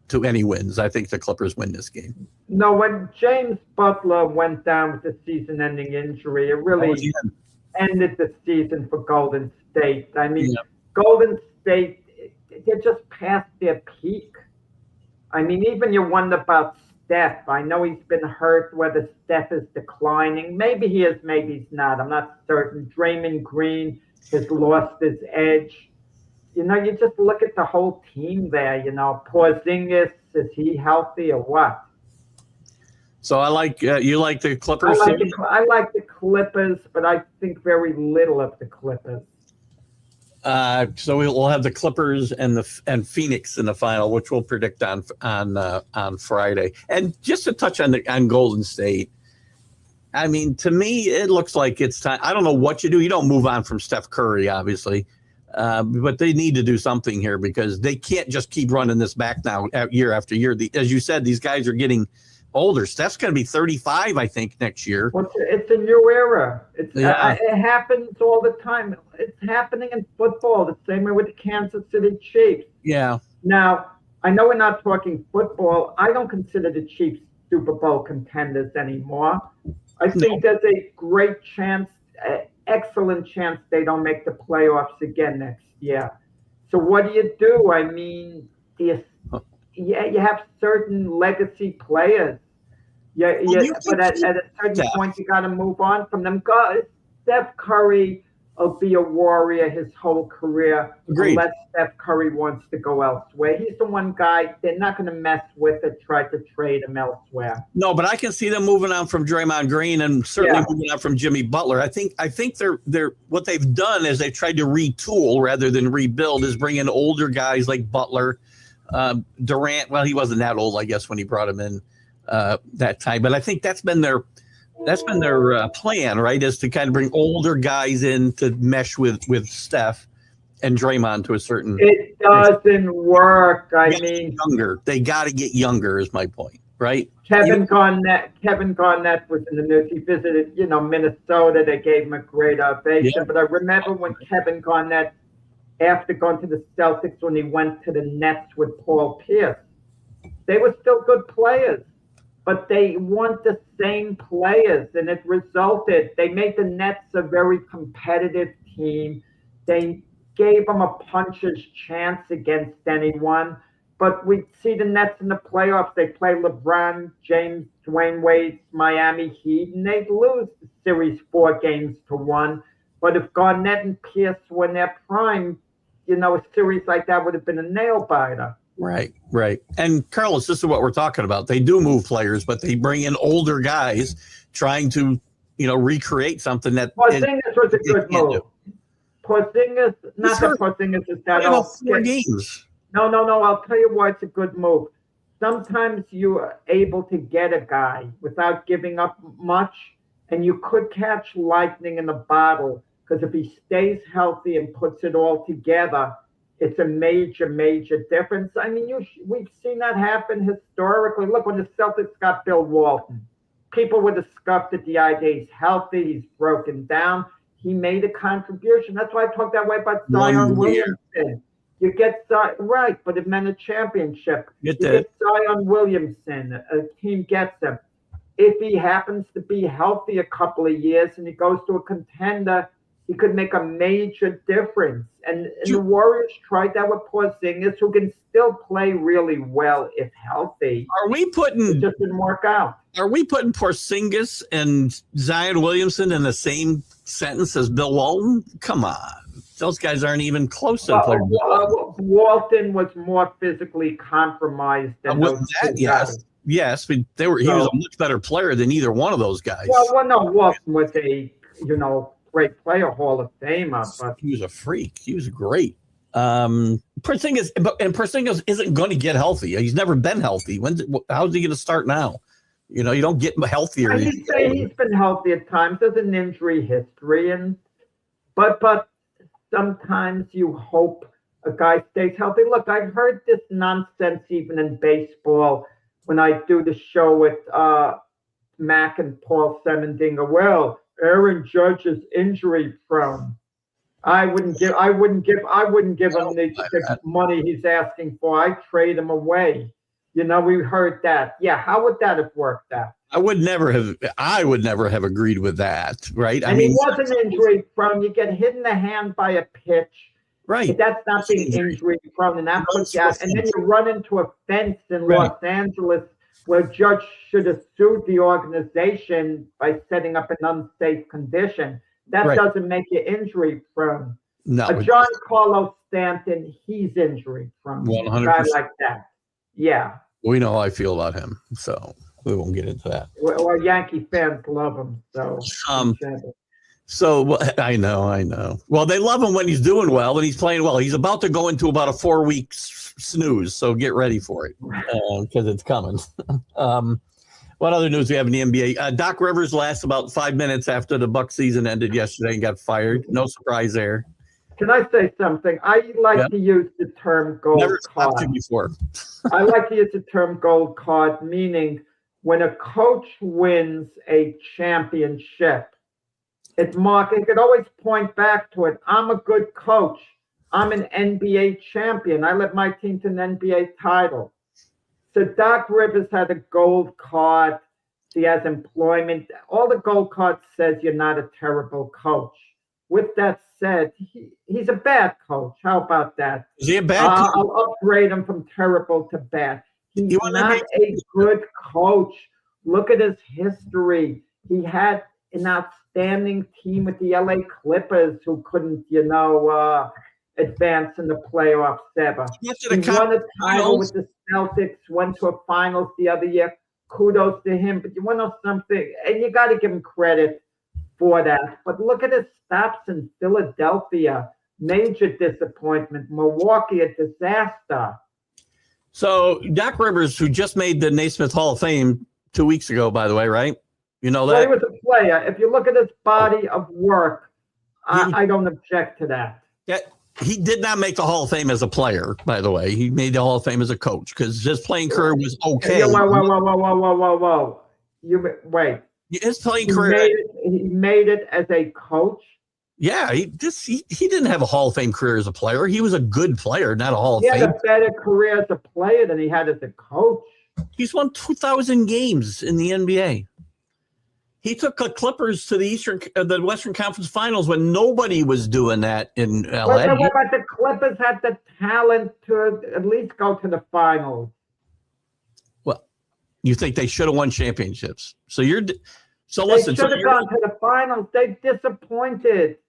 Speaker 1: to any wins. I think the Clippers win this game.
Speaker 2: No, when James Butler went down with the season-ending injury, it really ended the season for Golden State. I mean, Golden State, they're just past their peak. I mean, even you wonder about Steph. I know he's been hurt, whether Steph is declining. Maybe he is, maybe he's not. I'm not certain. Draymond Green has lost his edge. You know, you just look at the whole team there. You know, Porzingis, is he healthy or what?
Speaker 1: So I like you like the Clippers.
Speaker 2: I like the Clippers, but I think very little of the Clippers.
Speaker 1: So we'll have the Clippers and Phoenix in the final, which we'll predict on Friday. And just to touch on Golden State, I mean, to me, it looks like it's time. I don't know what you do. You don't move on from Steph Curry, obviously, but they need to do something here because they can't just keep running this back now year after year. As you said, these guys are getting older. Steph's going to be 35, I think, next year.
Speaker 2: Well, it's a new era. It happens all the time. It's happening in football the same way with the Kansas City Chiefs.
Speaker 1: Yeah.
Speaker 2: Now, I know we're not talking football. I don't consider the Chiefs Super Bowl contenders anymore. I think there's a great chance, excellent chance they don't make the playoffs again next year. So what do you do? I mean, you have certain legacy players. But at a certain point, you got to move on from them. Steph Curry will be a warrior his whole career.
Speaker 1: Agreed.
Speaker 2: Unless Steph Curry wants to go elsewhere. He's the one guy they're not going to mess with or try to trade him elsewhere.
Speaker 1: No, but I can see them moving on from Draymond Green and certainly moving on from Jimmy Butler. I think they're what they've done is they've tried to retool rather than rebuild, is bring in older guys like Butler, Durant. Well, he wasn't that old, I guess, when he brought him in that time. But I think that's been their plan, right? Is to kind of bring older guys in to mesh with Steph and Draymond to a certain.
Speaker 2: It doesn't work. I mean,
Speaker 1: younger. They got to get younger. Is my point, right?
Speaker 2: Kevin Garnett was in the news. He visited, Minnesota. They gave him a great ovation. Yeah. But I remember when Kevin Garnett, after going to the Celtics, when he went to the Nets with Paul Pierce, they were still good players. But they want the same players, and it resulted. They made the Nets a very competitive team. They gave them a puncher's chance against anyone. But we see the Nets in the playoffs. They play LeBron James, Dwayne Wade's Miami Heat, and they lose the series 4-1. But if Garnett and Pierce were in their prime, a series like that would have been a nail-biter.
Speaker 1: Right. And Carlos, this is what we're talking about. They do move players, but they bring in older guys trying to, recreate something that.
Speaker 2: Porzingis was a good move. Porzingis, not that Porzingis is that old.
Speaker 1: 4 games.
Speaker 2: No. I'll tell you why it's a good move. Sometimes you are able to get a guy without giving up much, and you could catch lightning in the bottle because if he stays healthy and puts it all together, it's a major, major difference. I mean, we've seen that happen historically. Look, when the Celtics got Bill Walton, people would have scoffed at the idea he's healthy, he's broken down. He made a contribution. That's why I talk that way about Zion Williamson. You get right, but it meant a championship. You get Zion Williamson, a team gets him. If he happens to be healthy a couple of years and he goes to a contender, he could make a major difference. And the Warriors tried that with Porzingis, who can still play really well if healthy. It just didn't work out.
Speaker 1: Are we putting Porzingis and Zion Williamson in the same sentence as Bill Walton? Come on. Those guys aren't even close to playing.
Speaker 2: Walton was more physically compromised than those guys.
Speaker 1: Yes, but he was a much better player than either one of those guys.
Speaker 2: Well, no, Walton was a, great player, Hall of Famer. But
Speaker 1: he was a freak. He was great. Porzingis isn't going to get healthy. He's never been healthy. How's he going to start now? You know, you don't get healthier.
Speaker 2: He's been healthy at times. There's an injury history, but sometimes you hope a guy stays healthy. Look, I've heard this nonsense even in baseball when I do the show with Mac and Paul Semendinger. Well, Aaron Judge is injury prone. I wouldn't give him the money he's asking for. I'd trade him away. You know, we heard that. Yeah, how would that have worked out?
Speaker 1: I would never have agreed with that, right?
Speaker 2: And he wasn't injury prone. You get hit in the hand by a pitch.
Speaker 1: Right.
Speaker 2: That's not being injury prone, and that puts you out. And then you run into a fence in Los Angeles where Judge should have sued the organization by setting up an unsafe condition. That doesn't make you injury prone.
Speaker 1: No.
Speaker 2: John Carlos Stanton, he's injury prone.
Speaker 1: 100%.
Speaker 2: A guy like that. Yeah.
Speaker 1: We know how I feel about him, so we won't get into that.
Speaker 2: Well, Yankee fans love him, so.
Speaker 1: So I know. Well, they love him when he's doing well and he's playing well. He's about to go into about a 4-week snooze, so get ready for it because it's coming. What other news we have in the NBA? Doc Rivers lasts about 5 minutes after the Buck season ended yesterday and got fired. No surprise there.
Speaker 2: Can I say something? I like to use the term gold card.
Speaker 1: Never before.
Speaker 2: I like to use the term gold card, meaning when a coach wins a championship, it could always point back to it. I'm a good coach. I'm an NBA champion. I led my team to an NBA title. So Doc Rivers had a gold card. He has employment. All the gold cards says you're not a terrible coach. With that said, he's a bad coach. How about that?
Speaker 1: Is he a bad coach?
Speaker 2: I'll upgrade him from terrible to bad. He's not a good coach. Look at his history. He had an outstanding team with the LA Clippers who couldn't, advance in the playoffs ever. He won a title with the Celtics, went to a finals the other year. Kudos to him. But you want to know something? And you got to give him credit for that. But look at his stops in Philadelphia. Major disappointment. Milwaukee, a disaster.
Speaker 1: So Doc Rivers, who just made the Naismith Hall of Fame 2 weeks ago, by the way, right? You know that?
Speaker 2: Well, he was a player. If you look at his body of work, I don't object to that.
Speaker 1: Yeah. He did not make the Hall of Fame as a player, by the way. He made the Hall of Fame as a coach because his playing career was okay.
Speaker 2: Whoa. Wait.
Speaker 1: His playing career.
Speaker 2: He made it as a coach?
Speaker 1: Yeah, he didn't have a Hall of Fame career as a player. He was a good player, not a Hall of Fame.
Speaker 2: He had a better career as a player than he had as a coach.
Speaker 1: He's won 2,000 games in the NBA. He took the Clippers to the Western Conference Finals when nobody was doing that in LA.
Speaker 2: But the Clippers had the talent to at least go to the finals.
Speaker 1: Well, you think they should have won championships? So listen.
Speaker 2: They should have gone to the finals. They disappointed.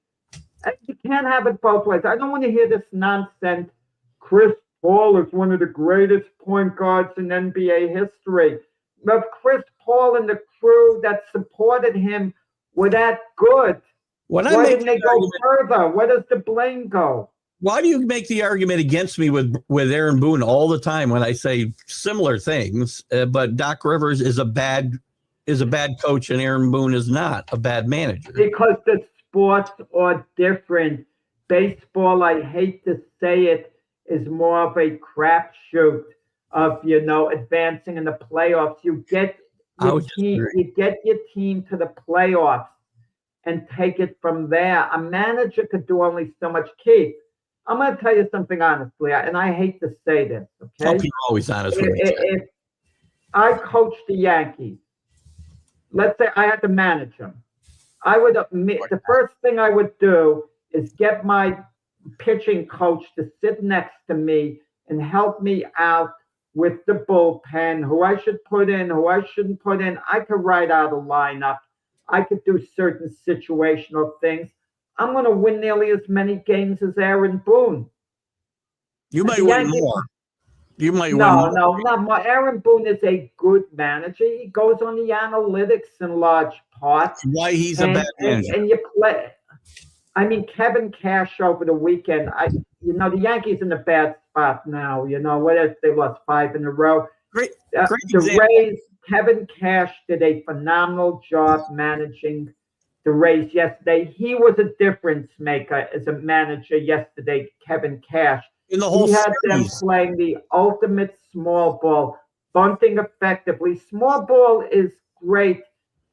Speaker 2: You can't have it both ways. I don't want to hear this nonsense. Chris Paul is one of the greatest point guards in NBA history. But Chris Paul and the crew that supported him were that good. Why didn't they go further? Where does the blame go?
Speaker 1: Why do you make the argument against me with Aaron Boone all the time when I say similar things? But Doc Rivers is a bad coach and Aaron Boone is not a bad manager.
Speaker 2: Because the sports are different. Baseball, I hate to say it, is more of a crapshoot of advancing in the playoffs. You get your team to the playoffs and take it from there. A manager could do only so much. Keith, I'm going to tell you something honestly, and I hate to say this. Okay,
Speaker 1: you're always honest with me.
Speaker 2: If I coached the Yankees, let's say I had to manage them, I would admit the first thing I would do is get my pitching coach to sit next to me and help me out with the bullpen, who I should put in, who I shouldn't put in. I could write out a lineup. I could do certain situational things. I'm going to win nearly as many games as Aaron Boone.
Speaker 1: You might win more.
Speaker 2: No. Aaron Boone is a good manager. He goes on the analytics in large part.
Speaker 1: Why he's a bad manager.
Speaker 2: And you play. I mean, Kevin Cash over the weekend. The Yankees in a bad spot now. What if they lost 5 in a row?
Speaker 1: Great
Speaker 2: the Rays Kevin Cash did a phenomenal job managing the Rays yesterday. He was a difference maker as a manager yesterday, Kevin Cash.
Speaker 1: In the whole
Speaker 2: He had them
Speaker 1: series.
Speaker 2: playing the ultimate small ball, bunting effectively. Small ball is great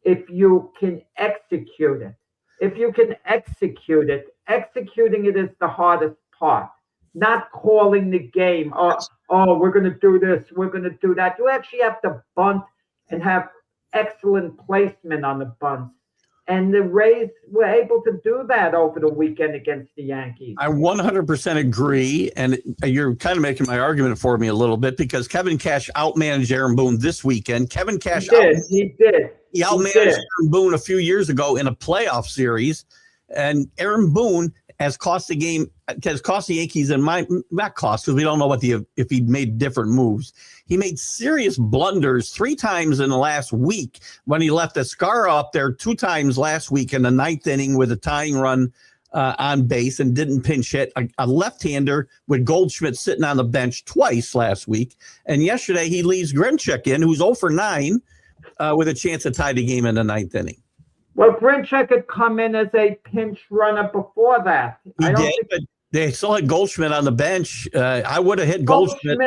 Speaker 2: if you can execute it. If you can execute it, executing it is the hardest part. Not calling the game. Oh, we're going to do this. We're going to do that. You actually have to bunt and have excellent placement on the bunts. And the Rays were able to do that over the weekend against the Yankees.
Speaker 1: I 100% agree. And you're kind of making my argument for me a little bit because Kevin Cash outmanaged Aaron Boone this weekend. Kevin Cash
Speaker 2: He did.
Speaker 1: He outmanaged Aaron Boone a few years ago in a playoff series. And Aaron Boone has cost the Yankees and not cost because we don't know if he made different moves. He made serious blunders 3 times in the last week when he left Escara up there 2 times last week in the 9th inning with a tying run on base and didn't pinch hit. A left-hander with Goldschmidt sitting on the bench twice last week. And yesterday he leaves Grichuk in, who's 0 for 9 with a chance to tie the game in the 9th inning.
Speaker 2: Well, Grichuk had come in as a pinch runner before that.
Speaker 1: He did, but they still had Goldschmidt on the bench. I would have hit Goldschmidt.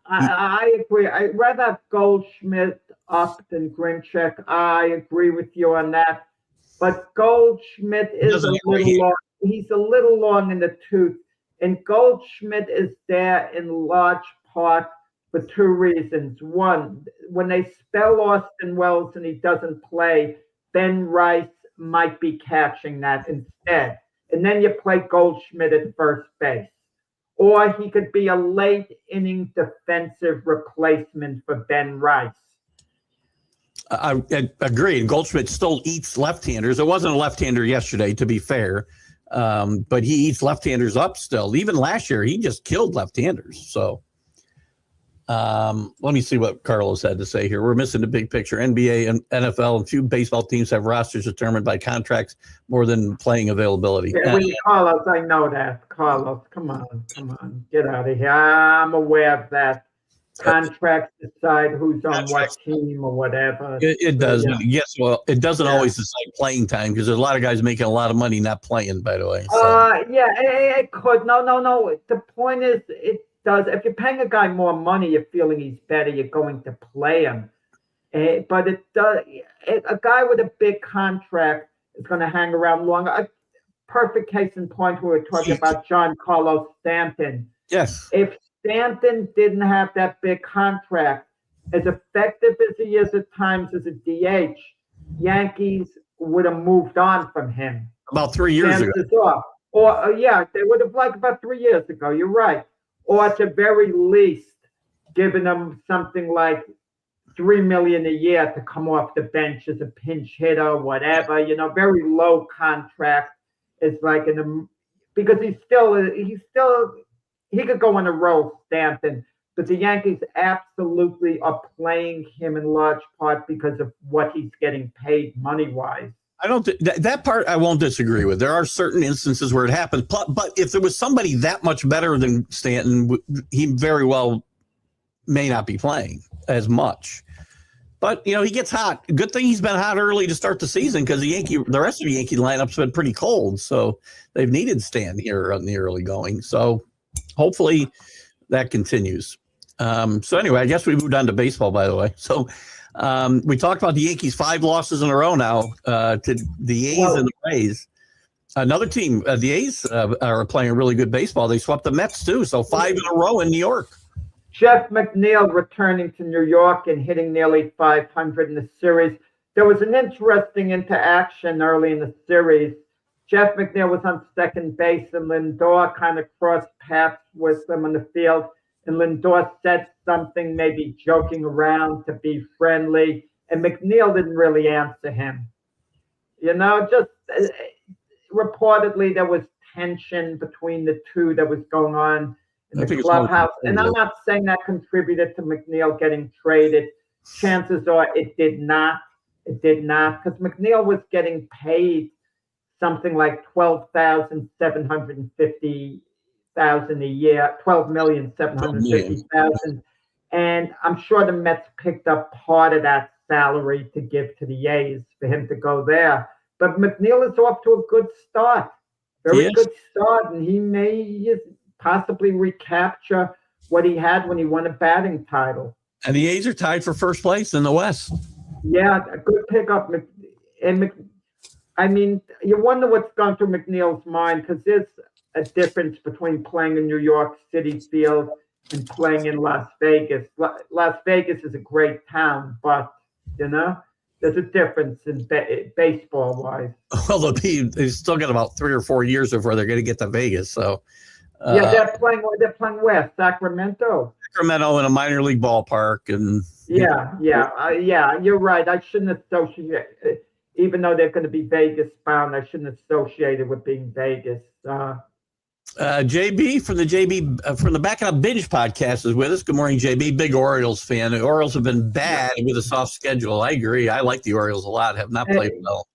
Speaker 2: I agree. I'd rather have Goldschmidt up than Grichuk. I agree with you on that. But Goldschmidt is he's a little long in the tooth. And Goldschmidt is there in large part for 2 reasons. One, when they spell Austin Wells and he doesn't play, Ben Rice might be catching that instead. And then you play Goldschmidt at first base. Or he could be a late inning defensive replacement for Ben Rice.
Speaker 1: I agree. Goldschmidt still eats left-handers. It wasn't a left-hander yesterday, to be fair. But he eats left-handers up still. Even last year, he just killed left-handers. So let me see what Carlos had to say here. We're missing the big picture. NBA and NFL and few baseball teams have rosters determined by contracts more than playing availability.
Speaker 2: Yeah, Carlos, I know that. Carlos, come on. Get out of here. I'm aware of that. Contracts decide who's on what team or whatever.
Speaker 1: It does.
Speaker 2: Yeah.
Speaker 1: Yes, well, it doesn't always decide playing time because there's a lot of guys making a lot of money not playing, by the way. So.
Speaker 2: Yeah, it could. No. The point is, it does. If you're paying a guy more money, you're feeling he's better, you're going to play him. But it does. A guy with a big contract is going to hang around longer. A perfect case in point, we were talking about John Carlos Stanton.
Speaker 1: Yes.
Speaker 2: If Stanton didn't have that big contract, as effective as he is at times as a DH, Yankees would have moved on from him.
Speaker 1: About 3 years ago.
Speaker 2: Or they would have about 3 years ago. You're right. Or at the very least, giving him something like $3 million a year to come off the bench as a pinch hitter, whatever. Very low contract. It's like because he could go in a row, Stanton. But the Yankees absolutely are playing him in large part because of what he's getting paid money-wise.
Speaker 1: I don't that part I won't disagree with. There are certain instances where it happens, but if there was somebody that much better than Stanton, he very well may not be playing as much. But he gets hot. Good thing he's been hot early to start the season because the rest of the Yankee lineup's been pretty cold, so they've needed Stan here on the early going. So hopefully that continues. So anyway, I guess we moved on to baseball. By the way, so. We talked about the Yankees 5 losses in a row now to the A's and the Rays. Another team, the A's are playing really good baseball. They swept the Mets too, so 5 in a row in New York.
Speaker 2: Jeff McNeil returning to New York and hitting nearly 500 in the series. There was an interesting interaction early in the series. Jeff McNeil was on second base and Lindor kind of crossed paths with them on the field. And Lindor said something, maybe joking around to be friendly, and McNeil didn't really answer him. Just reportedly there was tension between the two that was going on in the clubhouse. And I'm not saying that contributed to McNeil getting traded. Chances are it did not. It did not, because McNeil was getting paid something like $12,750,000 a year, $12,750,000. And I'm sure the Mets picked up part of that salary to give to the A's for him to go there. But McNeil is off to a good start, very good start, and he may possibly recapture what he had when he won a batting title.
Speaker 1: And the A's are tied for first place in the West.
Speaker 2: Yeah, a good pickup. I mean, you wonder what's gone through McNeil's mind, because there's a difference between playing in New York City field and playing in Las Vegas. Las Vegas is a great town, but, there's a difference in baseball-wise.
Speaker 1: Well, they still got about 3 or 4 years before they're going to get to Vegas. So,
Speaker 2: yeah, they're playing where? Sacramento.
Speaker 1: Sacramento in a minor league ballpark, and
Speaker 2: yeah. You're right. I shouldn't associate, even though they're going to be Vegas bound. I shouldn't associate it with being Vegas.
Speaker 1: JB from the Back Up Binge podcast is with us. Good morning, JB. Big Orioles fan. The Orioles have been bad with a soft schedule. I agree. I like the Orioles a lot. Have not played well.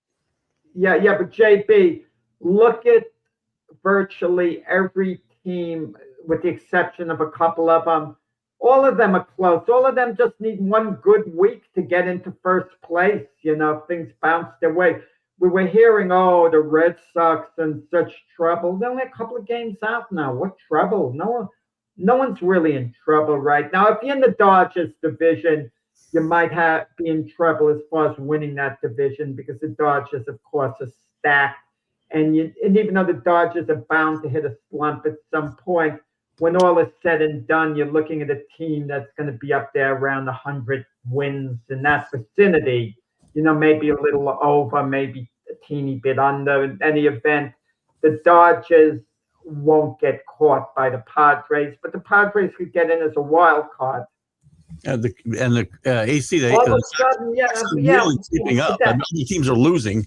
Speaker 2: Yeah, but JB, look at virtually every team, with the exception of a couple of them. All of them are close. All of them just need one good week to get into first place. Things bounce their way. We were hearing, the Red Sox in such trouble. They're only a couple of games out now. What trouble? No one's really in trouble right now. If you're in the Dodgers division, you might be in trouble as far as winning that division, because the Dodgers, of course, are stacked. And even though the Dodgers are bound to hit a slump at some point, when all is said and done, you're looking at a team that's going to be up there around 100 wins in that vicinity. Maybe a little over, maybe a teeny bit under. In any event, the Dodgers won't get caught by the Padres, but the Padres could get in as a wild card.
Speaker 1: And the AC,
Speaker 2: all of a sudden,
Speaker 1: really keeping up. The teams are losing.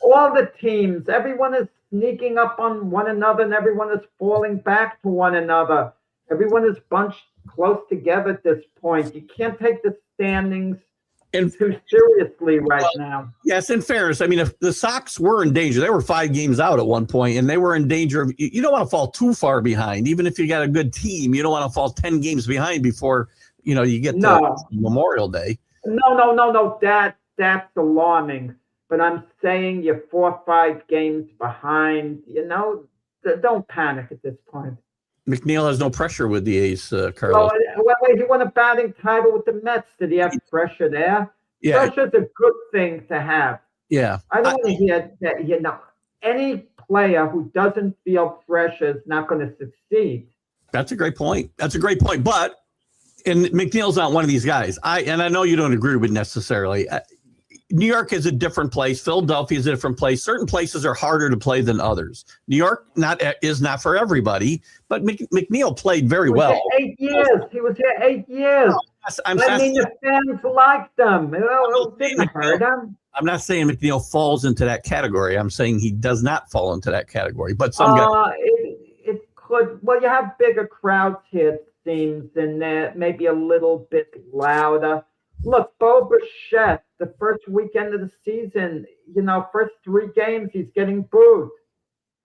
Speaker 2: All the teams, everyone is sneaking up on one another, and everyone is falling back to one another. Everyone is bunched close together at this point. You can't take the standings too seriously right now.
Speaker 1: Yes, in fairness, I mean, if the Sox were in danger, they were 5 games out at one point, and they were in danger of. You don't want to fall too far behind, even if you got a good team. You don't want to fall 10 games behind before you get to Memorial Day.
Speaker 2: No. That's alarming. But I'm saying you're 4 or 5 games behind. Don't panic at this point.
Speaker 1: McNeil has no pressure with the A's, Carlos.
Speaker 2: Well, he won a batting title with the Mets. Did he have pressure there?
Speaker 1: Yeah.
Speaker 2: Pressure's a good thing to have.
Speaker 1: Yeah.
Speaker 2: I don't want to hear that, any player who doesn't feel pressure is not going to succeed.
Speaker 1: That's a great point. But and McNeil's not one of these guys. I know you don't agree with necessarily. New York is a different place. Philadelphia is a different place. Certain places are harder to play than others. New York is not for everybody, but McNeil played very well.
Speaker 2: 8 years. He was here 8 years. The fans liked him. It didn't hurt him.
Speaker 1: I'm not saying McNeil falls into that category. I'm saying he does not fall into that category. But some guys.
Speaker 2: It could. Well, you have bigger crowds here, it seems, and maybe a little bit louder. Look, Bo Bichette, the first weekend of the season, first 3 games, he's getting booed.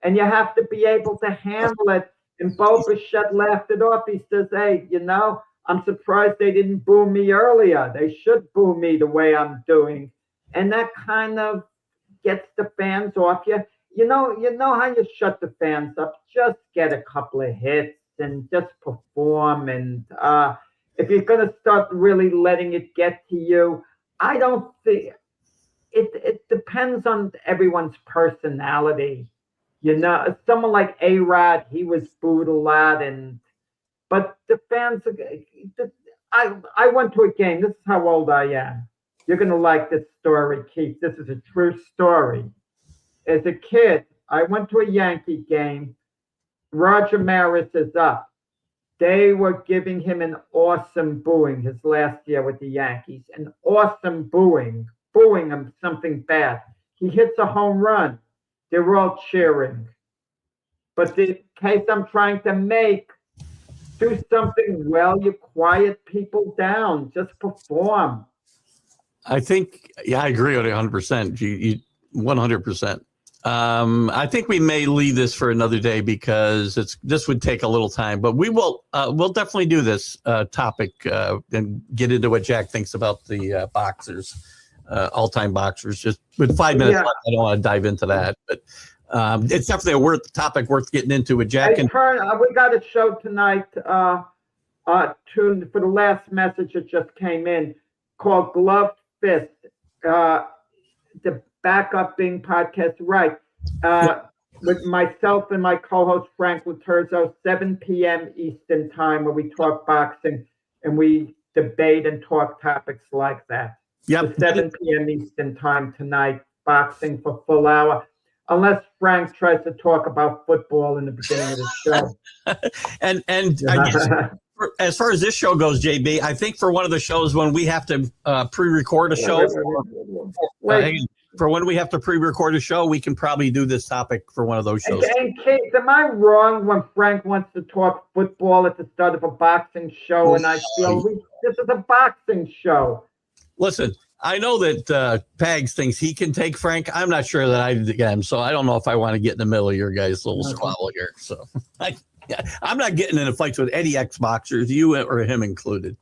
Speaker 2: And you have to be able to handle it. And Bo Bichette laughed it off. He says, hey, I'm surprised they didn't boo me earlier. They should boo me the way I'm doing. And that kind of gets the fans off you. You know how you shut the fans up? Just get a couple of hits and just perform. And if you're going to start really letting it get to you, I don't think it depends on everyone's personality. Someone like A-Rod, he was booed a lot, but the fans. I went to a game. This is how old I am. You're going to like this story, Keith. This is a true story. As a kid, I went to a Yankee game. Roger Maris is up. They were giving him an awesome booing his last year with the Yankees. An awesome booing him something bad. He hits a home run. They're all cheering. But the case I'm trying to make, do something well. You quiet people down. Just perform.
Speaker 1: I think, I agree with you 100%. 100%. I think we may leave this for another day because this would take a little time, but we'll definitely do this topic and get into what Jack thinks about the boxers, all-time boxers. Just with 5 minutes left, I don't want to dive into that, but it's definitely a topic worth getting into with Jack.
Speaker 2: We got a show tonight. Tuned for the last message that just came in called Glove Fist. The Backup Bing podcast, right? With myself and my co-host Frank Laterzo, 7 p.m. Eastern time, where we talk boxing and we debate and talk topics like that.
Speaker 1: Yep.
Speaker 2: 7 p.m. Eastern time tonight, boxing for full hour. Unless Frank tries to talk about football in the beginning of the show.
Speaker 1: and I guess as far as this show goes, JB, I think for one of the shows when we have to pre-record a show, for when we have to pre-record a show, we can probably do this topic for one of those shows.
Speaker 2: And Keith, am I wrong when Frank wants to talk football at the start of a boxing show? And I feel this is a boxing show.
Speaker 1: Listen, I know that Pags thinks he can take Frank. I'm not sure that I am, so I don't know if I want to get in the middle of your guys' little squabble here. So I'm not getting into fights with any ex-boxers, you or him included.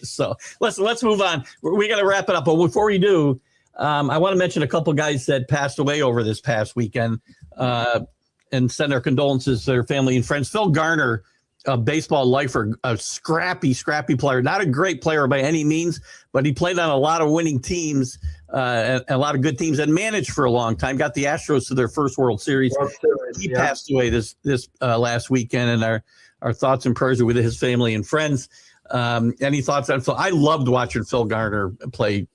Speaker 1: So let's move on. We got to wrap it up. But before we do, I want to mention a couple guys that passed away over this past weekend and send our condolences to their family and friends. Phil Garner, a baseball lifer, a scrappy player, not a great player by any means, but he played on a lot of winning teams, and a lot of good teams, and managed for a long time. Got the Astros to their first World Series. He passed away this last weekend, and our thoughts and prayers are with his family and friends. Any thoughts on Phil? I loved watching Phil Garner play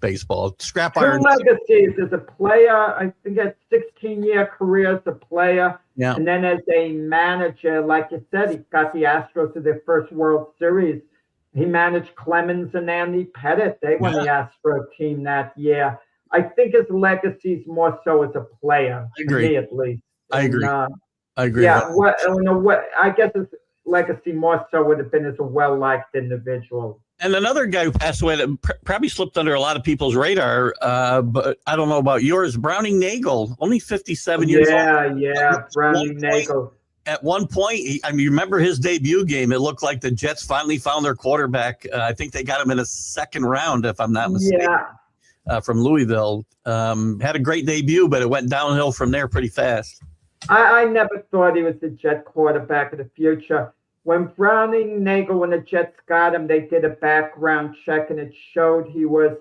Speaker 1: baseball. Scrap iron.
Speaker 2: Two legacies as a player. I think he had 16-year career as a player.
Speaker 1: Yeah.
Speaker 2: And then as a manager, like you said, he got the Astros to their first World Series. He managed Clemens and Andy Pettit. They won the Astro team that year. I think his legacy is more so as a player.
Speaker 1: I agree.
Speaker 2: Me at least.
Speaker 1: I agree. I agree.
Speaker 2: Yeah. I guess his legacy more so would have been as a well-liked individual.
Speaker 1: And another guy who passed away that probably slipped under a lot of people's radar, but I don't know about yours, Browning Nagel, only 57 years old.
Speaker 2: Yeah, Browning Nagel.
Speaker 1: At one point, you remember his debut game, it looked like the Jets finally found their quarterback. I think they got him in a second round, if I'm not mistaken, from Louisville. Had a great debut, but it went downhill from there pretty fast.
Speaker 2: I never thought he was the Jet quarterback of the future. When Browning Nagel, when the Jets got him, they did a background check, and it showed he was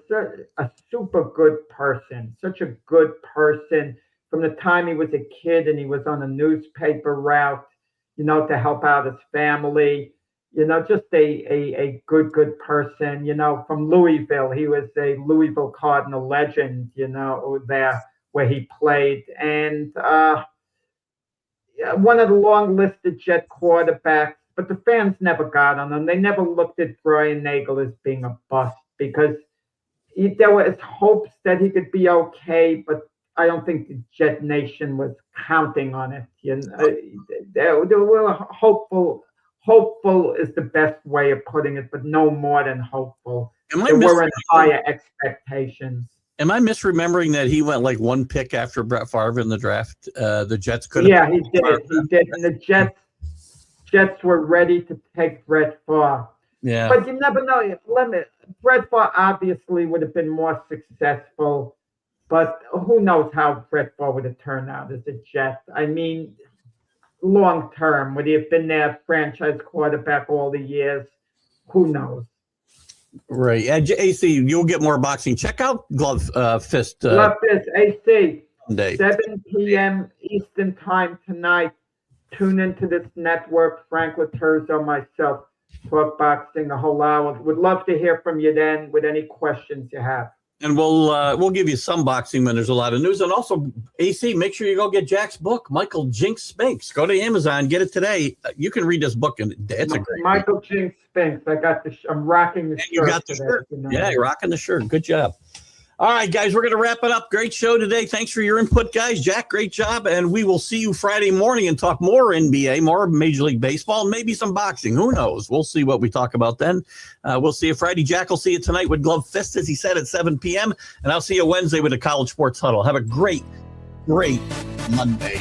Speaker 2: a super good person, such a good person from the time he was a kid and he was on a newspaper route, to help out his family, just a good person, from Louisville. He was a Louisville Cardinal legend, there where he played. And one of the long-listed Jet quarterbacks, but the fans never got on him. They never looked at Brian Nagel as being a bust because there was hopes that he could be okay, but I don't think the Jet Nation was counting on it. They were hopeful. Hopeful is the best way of putting it, but no more than hopeful. There weren't higher expectations.
Speaker 1: Am I misremembering that he went like one pick after Brett Favre in the draft? The Jets could have.
Speaker 2: Yeah, he did. He did. And the Jets were ready to take Brett Favre.
Speaker 1: Yeah.
Speaker 2: But you never know. Brett Favre obviously would have been more successful, but who knows how Brett Favre would have turned out as a Jet. I mean, long term, would he have been their franchise quarterback all the years? Who knows?
Speaker 1: Right. AC, you'll get more boxing. Check out Glove Fist.
Speaker 2: Glove Fist, AC.
Speaker 1: Sunday.
Speaker 2: 7 p.m. Eastern time tonight. Tune into this network. Frank Laterzo, myself, talk boxing a whole hour. Would love to hear from you then with any questions you have.
Speaker 1: And we'll give you some boxing when there's a lot of news. And also, AC, make sure you go get Jack's book, Michael Jinx Spinks. Go to Amazon, get it today. You can read this book, and it's a great
Speaker 2: Michael Jinx Spinks. I got I'm rocking the shirt.
Speaker 1: You got the shirt. Yeah, you're rocking the shirt. Good job. All right, guys, we're going to wrap it up. Great show today. Thanks for your input, guys. Jack, great job. And we will see you Friday morning and talk more NBA, more Major League Baseball, and maybe some boxing. Who knows? We'll see what we talk about then. We'll see you Friday. Jack will see you tonight with Glove Fist, as he said, at 7 p.m. And I'll see you Wednesday with a College Sports Huddle. Have a great great Monday.